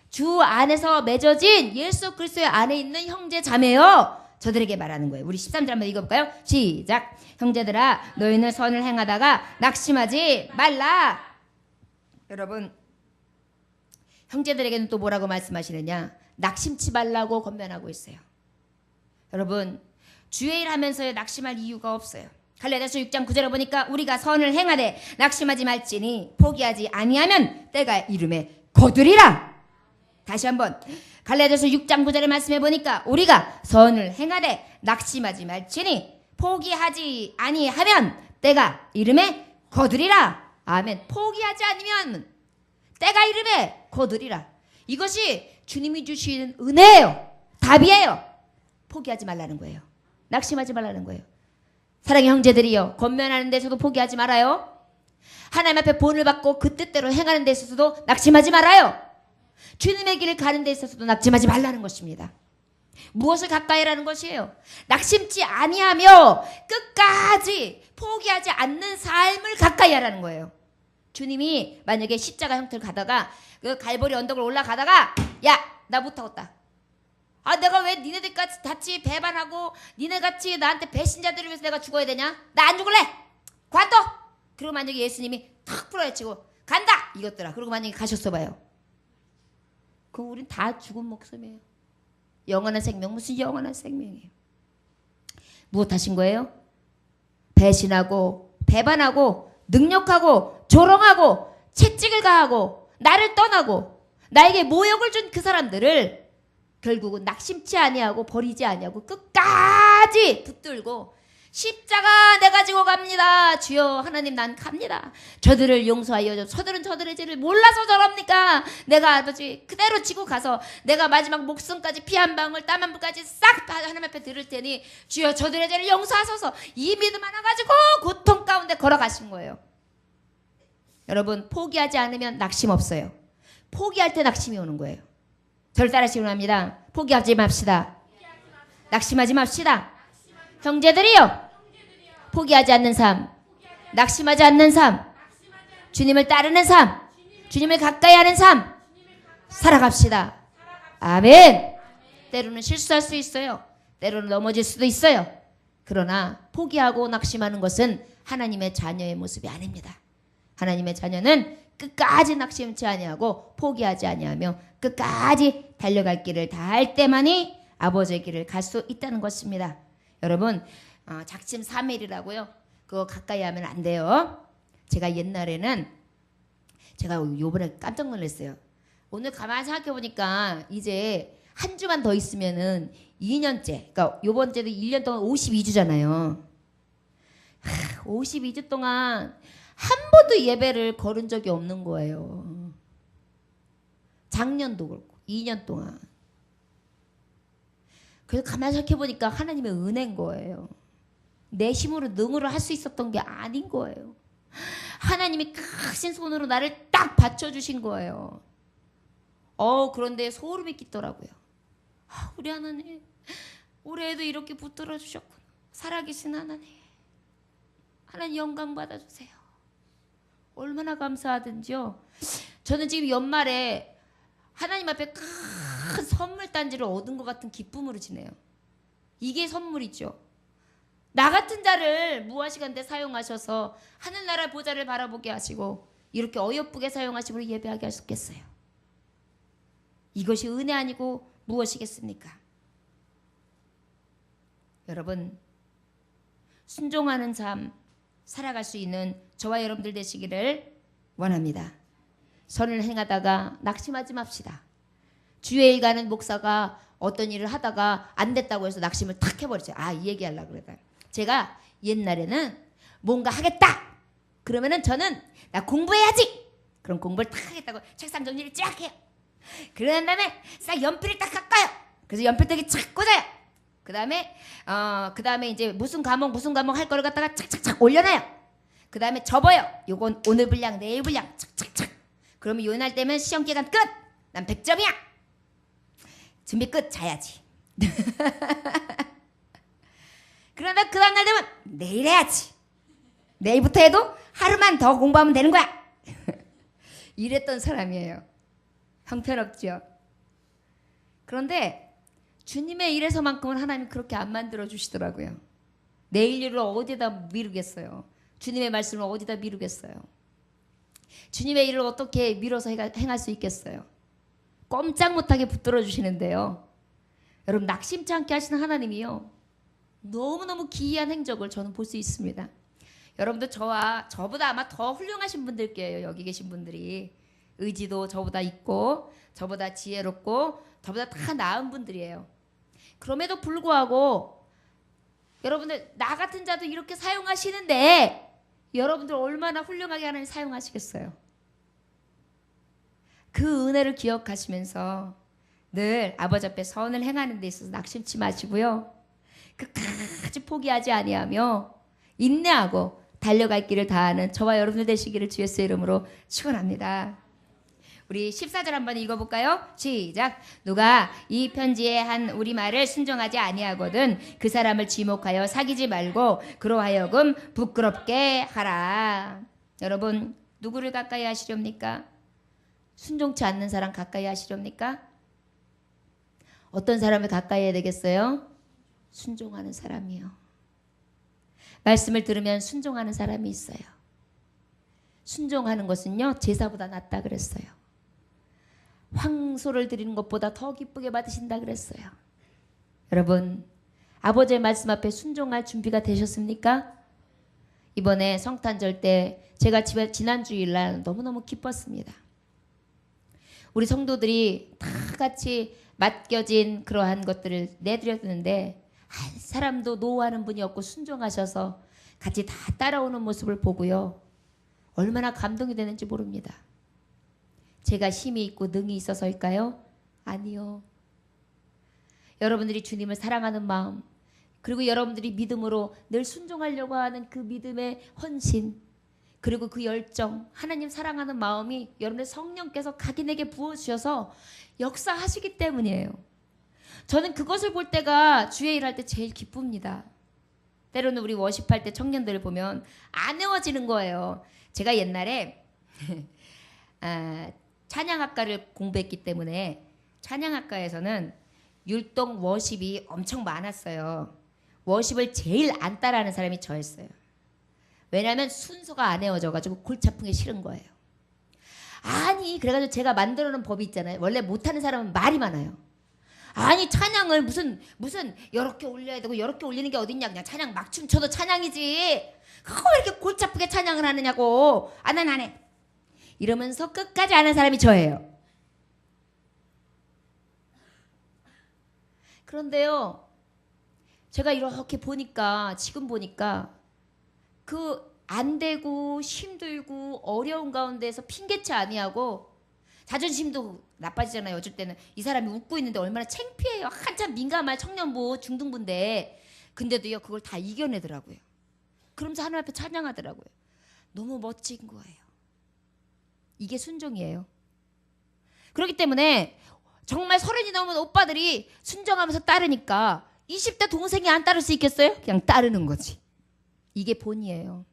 주 안에서 맺어진 예수 그리스도의 안에 있는 형제 자매요, 저들에게 말하는 거예요. 우리 13절 한번 읽어볼까요? 시작. 형제들아, 너희는 선을 행하다가 낙심하지 말라. 여러분, 형제들에게는 또 뭐라고 말씀하시느냐? 낙심치 말라고 권면하고 있어요. 여러분, 주의 일 하면서 낙심할 이유가 없어요. 갈라디아서 6장 9절에 보니까 우리가 선을 행하되 낙심하지 말지니 포기하지 아니하면 때가 이름에 거두리라. 다시 한번 갈라디아서 6장 9절의 말씀해 보니까 우리가 선을 행하되 낙심하지 말지니 포기하지 아니하면 때가 이름에 거두리라. 아멘. 포기하지 않으면 때가 이름에 거두리라. 이것이 주님이 주시는 은혜예요. 답이에요. 포기하지 말라는 거예요. 낙심하지 말라는 거예요. 사랑의 형제들이요, 권면하는 데서도 포기하지 말아요. 하나님 앞에 본을 받고 그 뜻대로 행하는 데 있어서도 낙심하지 말아요. 주님의 길을 가는 데 있어서도 낙심하지 말라는 것입니다. 무엇을 가까이 하라는 것이에요? 낙심치 아니하며 끝까지 포기하지 않는 삶을 가까이 하라는 거예요. 주님이 만약에 십자가 형태를 가다가 그 갈보리 언덕을 올라가다가 야, 나 못 타겠다. 아, 내가 왜 니네들같이 같이 배반하고 니네같이 나한테 배신자들을 위해서 내가 죽어야 되냐? 나 안 죽을래. 관둬. 그리고 만약에 예수님이 탁 풀어헤치고 간다 이것들아. 그리고 만약에 가셨어 봐요. 그럼 우린 다 죽은 목숨이에요. 영원한 생명, 무슨 영원한 생명이에요. 무엇 하신 거예요? 배신하고 배반하고 능력하고 조롱하고 채찍을 가하고 나를 떠나고 나에게 모욕을 준 그 사람들을 결국은 낙심치 아니하고 버리지 아니하고 끝까지 붙들고 십자가 내가 지고 갑니다. 주여 하나님, 난 갑니다. 저들을 용서하여 줘. 저들은 저들의 죄를 몰라서 저럽니까? 내가 아버지 그대로 지고 가서 내가 마지막 목숨까지 피 한 방울 땀 한 불까지 싹 하나님 앞에 들을 테니 주여 저들의 죄를 용서하소서. 이 믿음 하나 가지고 고통 가운데 걸어가신 거예요. 여러분, 포기하지 않으면 낙심 없어요. 포기할 때 낙심이 오는 거예요. 저를 따라하시기 원합니다. 포기하지 맙시다. 낙심하지 맙시다. 형제들이요, 포기하지 않는 삶, 낙심하지 않는 삶, 주님을 따르는 삶, 주님을 가까이 하는 삶 살아갑시다. 아멘. 때로는 실수할 수 있어요. 때로는 넘어질 수도 있어요. 그러나 포기하고 낙심하는 것은 하나님의 자녀의 모습이 아닙니다. 하나님의 자녀는 끝까지 낙심치 아니하고 포기하지 아니하며 끝까지 달려갈 길을 다할 때만이 아버지의 길을 갈 수 있다는 것입니다. 여러분, 작심 3일이라고요. 그거 가까이 하면 안 돼요. 제가 옛날에는 제가 요번에 깜짝 놀랐어요. 오늘 가만히 생각해 보니까 이제 한 주만 더 있으면은 2년째. 그러니까 요번 주도 1년 동안 52주잖아요. 52주 동안 한 번도 예배를 거른 적이 없는 거예요. 작년도 그렇고 2년 동안. 그래서 가만히 생각해보니까 하나님의 은혜인 거예요. 내 힘으로 능으로 할 수 있었던 게 아닌 거예요. 하나님이 크신 손으로 나를 딱 받쳐주신 거예요. 그런데 소름이 끼더라고요. 우리 하나님, 올해에도 이렇게 붙들어 주셨구나. 살아계신 하나님, 하나님 영광 받아주세요. 얼마나 감사하든지요. 저는 지금 연말에 하나님 앞에 큰 선물 단지를 얻은 것 같은 기쁨으로 지내요. 이게 선물이죠. 나 같은 자를 무한시간대 사용하셔서 하늘나라 보좌를 바라보게 하시고 이렇게 어여쁘게 사용하심으로 예배하게 하셨겠어요? 이것이 은혜 아니고 무엇이겠습니까? 여러분, 순종하는 삶 살아갈 수 있는 저와 여러분들 되시기를 원합니다. 선을 행하다가 낙심하지 맙시다. 주의 가는 목사가 어떤 일을 하다가 안 됐다고 해서 낙심을 탁 해버리죠. 이 얘기하려고 그러다. 제가 옛날에는 뭔가 하겠다. 그러면은 저는 나 공부해야지. 그럼 공부를 탁 하겠다고 책상 정리를 쫙 해요. 그런 다음에 싹 연필을 딱 깎아요. 그래서 연필떡이 착 꽂아요. 그 다음에 이제 무슨 과목 할 거를 갖다가 착착착 올려놔요. 그 다음에 접어요. 요건 오늘 분량, 내일 분량, 착착착. 그러면 요 날 되면 시험 기간 끝. 난 100점이야. 준비 끝. 자야지. 그러다 그 다음날 되면 내일 해야지. 내일부터 해도 하루만 더 공부하면 되는 거야. 이랬던 사람이에요. 형편없죠. 그런데 주님의 일에서만큼은 하나님이 그렇게 안 만들어 주시더라고요. 내일 일을 어디다 미루겠어요. 주님의 말씀을 어디다 미루겠어요. 주님의 일을 어떻게 미뤄서 행할 수 있겠어요. 꼼짝 못하게 붙들어 주시는데요. 여러분, 낙심치 않게 하시는 하나님이요, 너무너무 기이한 행적을 저는 볼 수 있습니다. 여러분들 저보다 아마 더 훌륭하신 분들께요. 여기 계신 분들이 의지도 저보다 있고 저보다 지혜롭고 저보다 다 나은 분들이에요. 그럼에도 불구하고 여러분들 나 같은 자도 이렇게 사용하시는데 여러분들 얼마나 훌륭하게 하나님 사용하시겠어요. 그 은혜를 기억하시면서 늘 아버지 앞에 선을 행하는 데 있어서 낙심치 마시고요, 끝까지 포기하지 아니하며 인내하고 달려갈 길을 다하는 저와 여러분들 되시기를 주 예수의 이름으로 축원합니다. 우리 14절 한번 읽어볼까요? 시작. 누가 이 편지에 한 우리 말을 순종하지 아니하거든 그 사람을 지목하여 사귀지 말고 그로 하여금 부끄럽게 하라. 여러분, 누구를 가까이 하시렵니까? 순종치 않는 사람 가까이 하시렵니까? 어떤 사람을 가까이 해야 되겠어요? 순종하는 사람이요. 말씀을 들으면 순종하는 사람이 있어요. 순종하는 것은요, 제사보다 낫다 그랬어요. 황소를 드리는 것보다 더 기쁘게 받으신다 그랬어요. 여러분, 아버지의 말씀 앞에 순종할 준비가 되셨습니까? 이번에 성탄절 때 제가 지난 주일날 너무너무 기뻤습니다. 우리 성도들이 다 같이 맡겨진 그러한 것들을 내드렸는데 한 사람도 노하는 분이 없고 순종하셔서 같이 다 따라오는 모습을 보고요, 얼마나 감동이 되는지 모릅니다. 제가 힘이 있고 능이 있어서일까요? 아니요. 여러분들이 주님을 사랑하는 마음, 그리고 여러분들이 믿음으로 늘 순종하려고 하는 그 믿음의 헌신, 그리고 그 열정, 하나님 사랑하는 마음이 여러분의 성령께서 각인에게 부어주셔서 역사하시기 때문이에요. 저는 그것을 볼 때가 주의 일할 때 제일 기쁩니다. 때로는 우리 워십할 때 청년들을 보면 안 외워지는 거예요. 제가 옛날에 찬양학과를 공부했기 때문에 찬양학과에서는 율동 워십이 엄청 많았어요. 워십을 제일 안 따라하는 사람이 저였어요. 왜냐하면 순서가 안 외워져가지고 골치 아픈 게 싫은 거예요. 아니, 그래가지고 제가 만들어 놓은 법이 있잖아요. 원래 못하는 사람은 말이 많아요. 아니, 찬양을 무슨 이렇게 올려야 되고 이렇게 올리는 게 어딨냐, 그냥 찬양 막 춤춰도 찬양이지, 그거 왜 이렇게 골치 아프게 찬양을 하느냐고, 난 안 해 이러면서 끝까지 아는 사람이 저예요. 그런데요, 제가 이렇게 보니까, 지금 보니까 그 안 되고 힘들고 어려운 가운데에서 핑계치 아니하고 자존심도 나빠지잖아요. 어쩔 때는 이 사람이 웃고 있는데 얼마나 창피해요. 한참 민감한 청년부 중등부인데, 근데도요 그걸 다 이겨내더라고요. 그러면서 하나님 앞에 찬양하더라고요. 너무 멋진 거예요. 이게 순종이에요. 그렇기 때문에 정말 30이 넘은 오빠들이 순종하면서 따르니까 20대 동생이 안 따를 수 있겠어요? 그냥 따르는 거지. 이게 본이에요.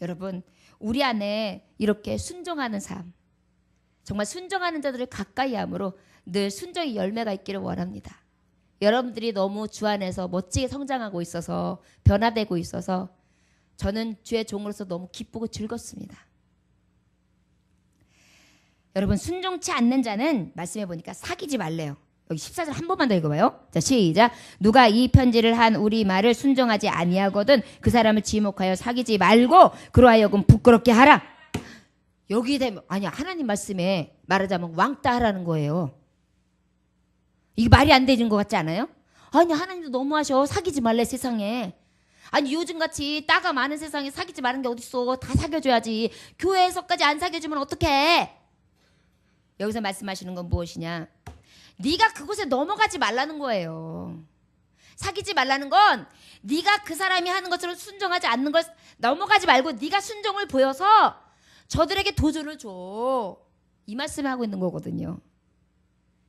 여러분, 우리 안에 이렇게 순종하는 삶, 정말 순종하는 자들을 가까이 함으로 늘 순종의 열매가 있기를 원합니다. 여러분들이 너무 주 안에서 멋지게 성장하고 있어서, 변화되고 있어서 저는 주의 종으로서 너무 기쁘고 즐겁습니다. 여러분 순종치 않는 자는 말씀해 보니까 사귀지 말래요. 여기 14절 한 번만 더 읽어봐요. 자, 시작. 누가 이 편지를 한 우리 말을 순종하지 아니하거든 그 사람을 지목하여 사귀지 말고 그로 하여금 부끄럽게 하라. 여기 되면 아니 하나님 말씀에 말하자면 왕따 하라는 거예요. 이게 말이 안 되는 것 같지 않아요? 아니 하나님도 너무하셔. 사귀지 말래 세상에. 아니 요즘같이 따가 많은 세상에 사귀지 말은 게 어딨어. 다 사귀어줘야지. 교회에서까지 안 사귀어주면 어떡해. 여기서 말씀하시는 건 무엇이냐. 네가 그곳에 넘어가지 말라는 거예요. 사귀지 말라는 건 네가 그 사람이 하는 것처럼 순종하지 않는 걸 넘어가지 말고 네가 순종을 보여서 저들에게 도전을 줘. 이 말씀을 하고 있는 거거든요.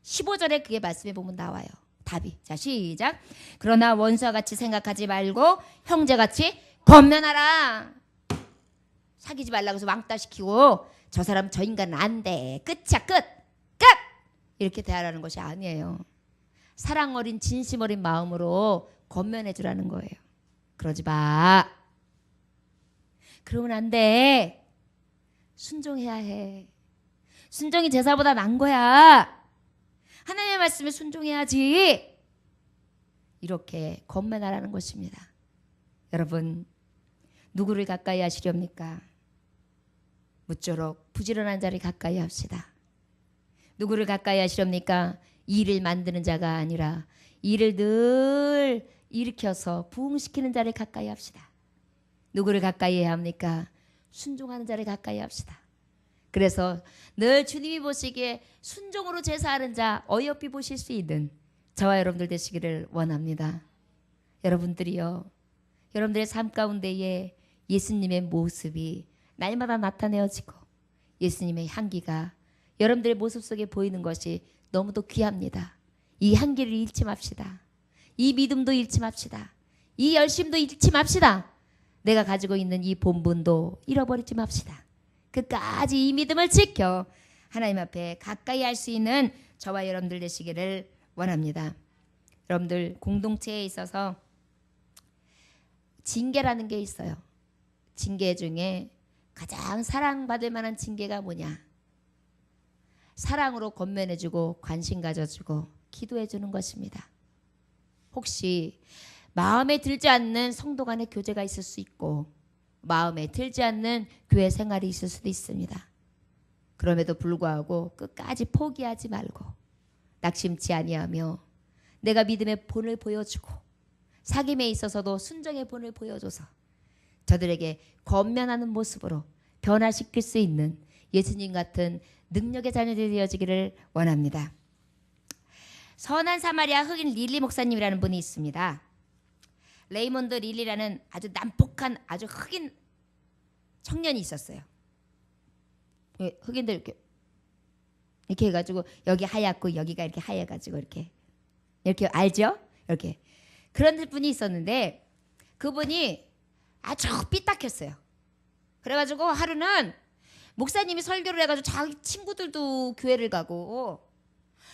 15절에 그게 말씀해 보면 나와요. 답이. 자, 시작. 그러나 원수와 같이 생각하지 말고 형제같이 권면하라. 사귀지 말라고 해서 왕따시키고 저 사람 저 인간은 안 돼. 끝이야 끝. 끝. 이렇게 대하라는 것이 아니에요. 사랑 어린 진심 어린 마음으로 권면해 주라는 거예요. 그러지 마. 그러면 안 돼. 순종해야 해. 순종이 제사보다 난 거야. 하나님의 말씀에 순종해야지. 이렇게 권면하라는 것입니다. 여러분 누구를 가까이 하시렵니까? 무쪼록 부지런한 자를 가까이 합시다. 누구를 가까이 하시렵니까? 일을 만드는 자가 아니라 일을 늘 일으켜서 부흥시키는 자를 가까이 합시다. 누구를 가까이 해야 합니까? 순종하는 자를 가까이 합시다. 그래서 늘 주님이 보시기에 순종으로 제사하는 자 어여삐 보실 수 있는 저와 여러분들 되시기를 원합니다. 여러분들이요. 여러분들의 삶 가운데에 예수님의 모습이 날마다 나타내어지고 예수님의 향기가 여러분들의 모습 속에 보이는 것이 너무도 귀합니다. 이 향기를 잃지 맙시다. 이 믿음도 잃지 맙시다. 이 열심도 잃지 맙시다. 내가 가지고 있는 이 본분도 잃어버리지 맙시다. 끝까지 이 믿음을 지켜 하나님 앞에 가까이 할 수 있는 저와 여러분들 되시기를 원합니다. 여러분들 공동체에 있어서 징계라는 게 있어요. 징계 중에 가장 사랑받을 만한 징계가 뭐냐? 사랑으로 권면해주고 관심 가져주고 기도해주는 것입니다. 혹시 마음에 들지 않는 성도 간의 교제가 있을 수 있고 마음에 들지 않는 교회 생활이 있을 수도 있습니다. 그럼에도 불구하고 끝까지 포기하지 말고 낙심치 아니하며 내가 믿음의 본을 보여주고 사귐에 있어서도 순종의 본을 보여줘서 저들에게 권면하는 모습으로 변화시킬 수 있는 예수님 같은 능력의 자녀들이 되어지기를 원합니다. 선한 사마리아 흑인 릴리 목사님이라는 분이 있습니다. 레이몬드 릴리라는 아주 난폭한 아주 흑인 청년이 있었어요. 흑인들 이렇게 해가지고 여기 하얗고 여기가 이렇게 하얘가지고 이렇게 알죠? 이렇게 그런 분이 있었는데 그분이 아주 삐딱했어요. 그래가지고 하루는 목사님이 설교를 해가지고 자기 친구들도 교회를 가고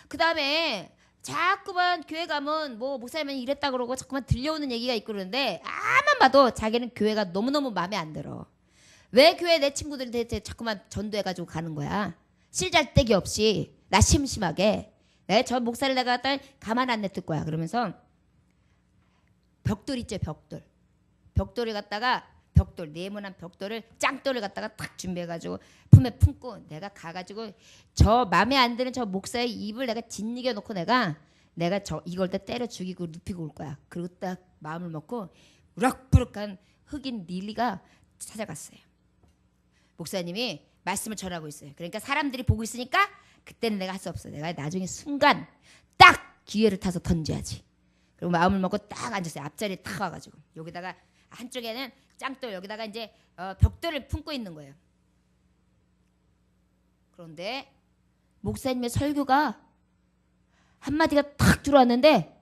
그 다음에 자꾸만 교회 가면 뭐 목사님이 이랬다 그러고 자꾸만 들려오는 얘기가 있고 그러는데 아만 봐도 자기는 교회가 너무너무 마음에 안 들어. 왜 교회 내 친구들이 대체 자꾸만 전도해가지고 가는 거야? 실잘데기 없이 나 심심하게 내 저 목사를 내가 갖다 가만 안 냅둘 거야. 그러면서 벽돌 있죠, 벽돌을 갖다가 벽돌 네모난 벽돌을 짱돌을 갖다가 탁 준비해가지고 품에 품고 내가 가가지고 저 맘에 안 드는 저 목사의 입을 내가 짓이겨 놓고 내가 저 이걸 다 때려 죽이고 눕히고 올 거야. 그리고 딱 마음을 먹고 우락부락한 흑인 릴리가 찾아갔어요. 목사님이 말씀을 전하고 있어요. 그러니까 사람들이 보고 있으니까 그때는 내가 할 수 없어. 내가 나중에 순간 딱 기회를 타서 던져야지. 그리고 마음을 먹고 딱 앉았어요. 앞자리에 탁 와가지고 여기다가 한쪽에는 짱돌 여기다가 이제 벽돌을 품고 있는 거예요. 그런데 목사님의 설교가 한마디가 탁 들어왔는데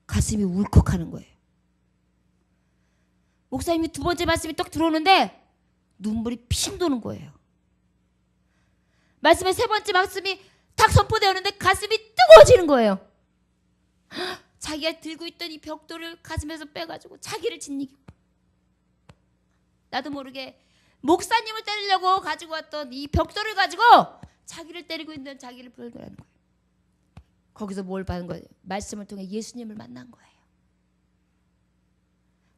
가슴이 울컥하는 거예요. 목사님이 두 번째 말씀이 딱 들어오는데 눈물이 핑 도는 거예요. 말씀의 세 번째 말씀이 탁 선포되었는데 가슴이 뜨거워지는 거예요. 자기가 들고 있던 이 벽돌을 가슴에서 빼가지고 자기를 짓이기고 나도 모르게 목사님을 때리려고 가지고 왔던 이 벽돌을 가지고 자기를 때리고 있는 자기를 불러내는 거예요. 거기서 뭘 받은 거예요? 말씀을 통해 예수님을 만난 거예요.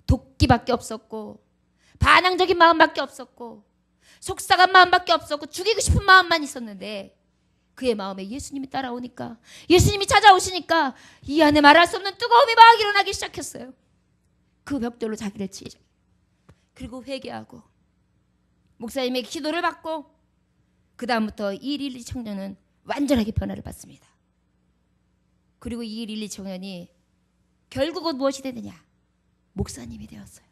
돕기밖에 없었고 반항적인 마음밖에 없었고 속상한 마음밖에 없었고 죽이고 싶은 마음만 있었는데 그의 마음에 예수님이 따라오니까 예수님이 찾아오시니까 이 안에 말할 수 없는 뜨거움이 막 일어나기 시작했어요. 그 벽돌로 자기를 치죠. 그리고 회개하고 목사님의 기도를 받고 그 다음부터 이 릴리 청년은 완전하게 변화를 받습니다. 그리고 이 릴리 청년이 결국은 무엇이 되느냐? 목사님이 되었어요.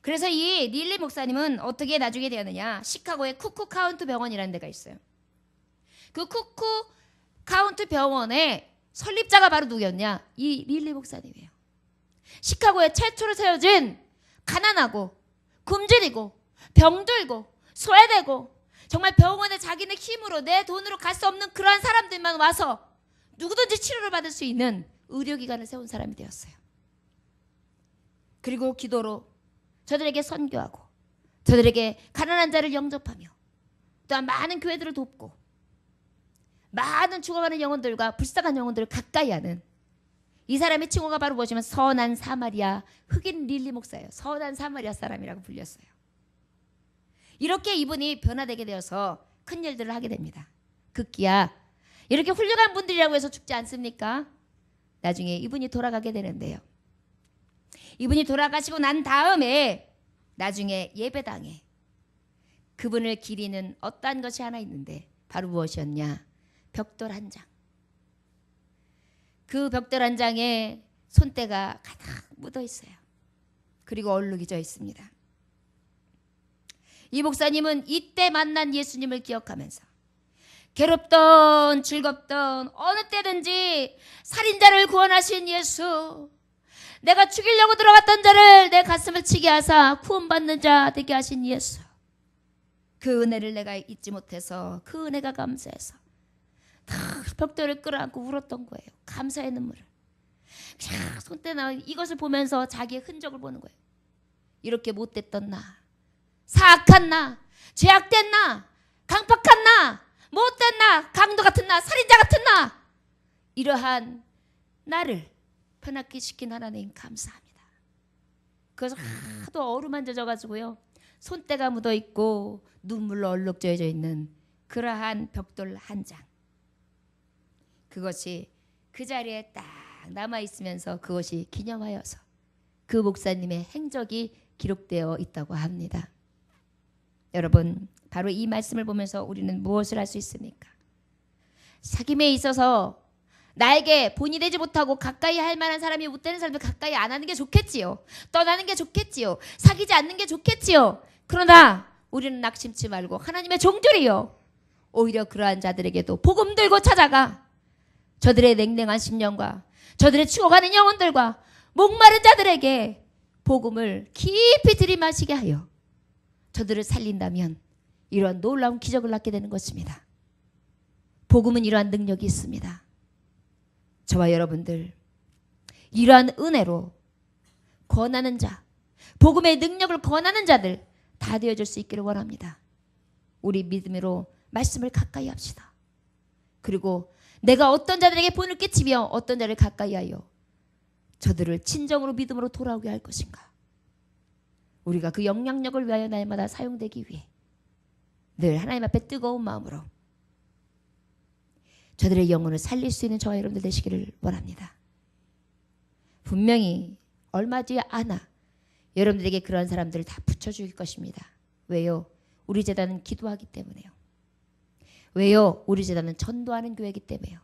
그래서 이 릴리 목사님은 어떻게 나중에 되었느냐? 시카고의 쿠크 카운트 병원이라는 데가 있어요. 그 쿠크 카운트 병원의 설립자가 바로 누구였냐? 이 릴리 목사님이에요. 시카고에 최초로 세워진 가난하고 굶주리고 병들고 소외되고 정말 병원에 자기네 힘으로 내 돈으로 갈 수 없는 그러한 사람들만 와서 누구든지 치료를 받을 수 있는 의료기관을 세운 사람이 되었어요. 그리고 기도로 저들에게 선교하고 저들에게 가난한 자를 영접하며 또한 많은 교회들을 돕고 많은 죽어가는 영혼들과 불쌍한 영혼들을 가까이 하는 이 사람의 칭호가 바로 무엇이면 선한 사마리아 흑인 릴리 목사예요. 선한 사마리아 사람이라고 불렸어요. 이렇게 이분이 변화되게 되어서 큰 일들을 하게 됩니다. 급기야 이렇게 훌륭한 분들이라고 해서 죽지 않습니까? 나중에 이분이 돌아가게 되는데요. 이분이 돌아가시고 난 다음에 나중에 예배당에 그분을 기리는 어떠한 것이 하나 있는데 바로 무엇이었냐? 벽돌 한 장. 그 벽돌 한 장에 손때가 가득 묻어 있어요. 그리고 얼룩이 져 있습니다. 이 목사님은 이때 만난 예수님을 기억하면서 괴롭던 즐겁던 어느 때든지 살인자를 구원하신 예수, 내가 죽이려고 들어갔던 자를 내 가슴을 치게 하사 구원받는 자 되게 하신 예수, 그 은혜를 내가 잊지 못해서 그 은혜가 감사해서 다 벽돌을 끌어안고 울었던 거예요. 감사의 눈물을. 그냥 손때 나 이것을 보면서 자기의 흔적을 보는 거예요. 이렇게 못됐던 나, 사악한 나, 죄악된 나, 강팍한 나, 못된 나, 강도 같은 나, 살인자 같은 나, 이러한 나를 편하게 시킨 하나님 감사합니다. 그래서 하도 어루만져져가지고요 손때가 묻어있고 눈물로 얼룩져져 있는 그러한 벽돌 한 장, 그것이 그 자리에 딱 남아있으면서 그것이 기념하여서 그 목사님의 행적이 기록되어 있다고 합니다. 여러분, 바로 이 말씀을 보면서 우리는 무엇을 할 수 있습니까? 사귐에 있어서 나에게 본이 되지 못하고 가까이 할 만한 사람이 못 되는 사람들 가까이 안 하는 게 좋겠지요. 떠나는 게 좋겠지요. 사귀지 않는 게 좋겠지요. 그러나 우리는 낙심치 말고 하나님의 종들이요, 오히려 그러한 자들에게도 복음 들고 찾아가 저들의 냉랭한 심령과 저들의 죽어가는 영혼들과 목마른 자들에게 복음을 깊이 들이마시게 하여 저들을 살린다면 이러한 놀라운 기적을 낳게 되는 것입니다. 복음은 이러한 능력이 있습니다. 저와 여러분들 이러한 은혜로 권하는 자, 복음의 능력을 권하는 자들 다 되어줄 수 있기를 원합니다. 우리 믿음으로 말씀을 가까이 합시다. 그리고 내가 어떤 자들에게 본을 끼치며 어떤 자를 가까이 하여 저들을 진정으로 믿음으로 돌아오게 할 것인가. 우리가 그 영향력을 위하여 날마다 사용되기 위해 늘 하나님 앞에 뜨거운 마음으로 저들의 영혼을 살릴 수 있는 저와 여러분들 되시기를 원합니다. 분명히 얼마 뒤에 않아 여러분들에게 그런 사람들을 다 붙여줄 것입니다. 왜요? 우리 제단은 기도하기 때문에요. 왜요? 우리 제단은 전도하는 교회이기 때문에요.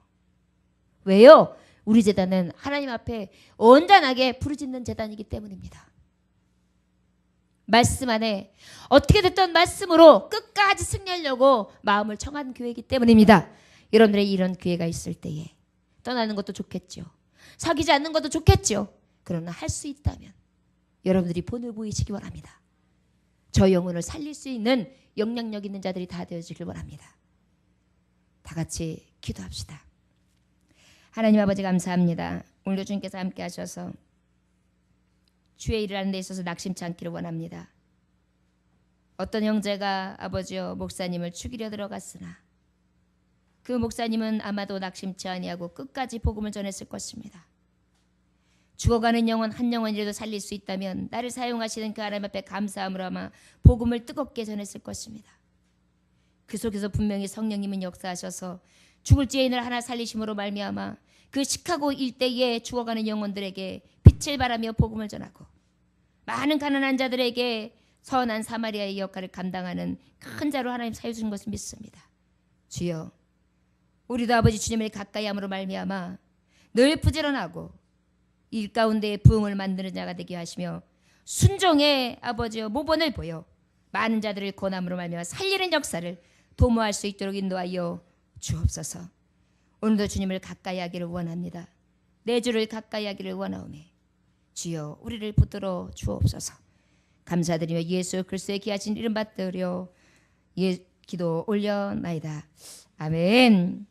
왜요? 우리 제단은 하나님 앞에 온전하게 부르짖는 제단이기 때문입니다. 말씀 안에 어떻게 됐든 말씀으로 끝까지 승리하려고 마음을 청한 교회이기 때문입니다. 여러분들의 이런 기회가 있을 때에 떠나는 것도 좋겠죠. 사귀지 않는 것도 좋겠죠. 그러나 할 수 있다면 여러분들이 본을 보이시기 원합니다. 저 영혼을 살릴 수 있는 영향력 있는 자들이 다 되어지길 원합니다. 다 같이 기도합시다. 하나님 아버지 감사합니다. 오늘도 주님께서 함께 하셔서 주의 일을 하는 데 있어서 낙심치 않기를 원합니다. 어떤 형제가 아버지여 목사님을 죽이려 들어갔으나 그 목사님은 아마도 낙심치 아니하고 끝까지 복음을 전했을 것입니다. 죽어가는 영혼 한 영혼이라도 살릴 수 있다면 나를 사용하시는 그 하나님 앞에 감사함으로 아마 복음을 뜨겁게 전했을 것입니다. 그 속에서 분명히 성령님은 역사하셔서 죽을 죄인을 하나 살리심으로 말미암아 그 시카고 일대에 죽어가는 영혼들에게 빛을 발하며 복음을 전하고 많은 가난한 자들에게 선한 사마리아의 역할을 감당하는 큰 자로 하나님 사용하신 것을 믿습니다. 주여, 우리도 아버지 주님을 가까이 함으로 말미암아 늘 부지런하고 일 가운데 부흥을 만드는 자가 되게 하시며 순종의 아버지여 모본을 보여 많은 자들을 권함으로 말미암아 살리는 역사를 도모할 수 있도록 인도하여 주옵소서. 오늘도 주님을 가까이 하기를 원합니다. 내 주를 가까이 하기를 원하오매 주여 우리를 붙들어 주옵소서. 감사드리며 예수 그리스도의 귀하신 이름 받들여 기도 올려나이다. 아멘.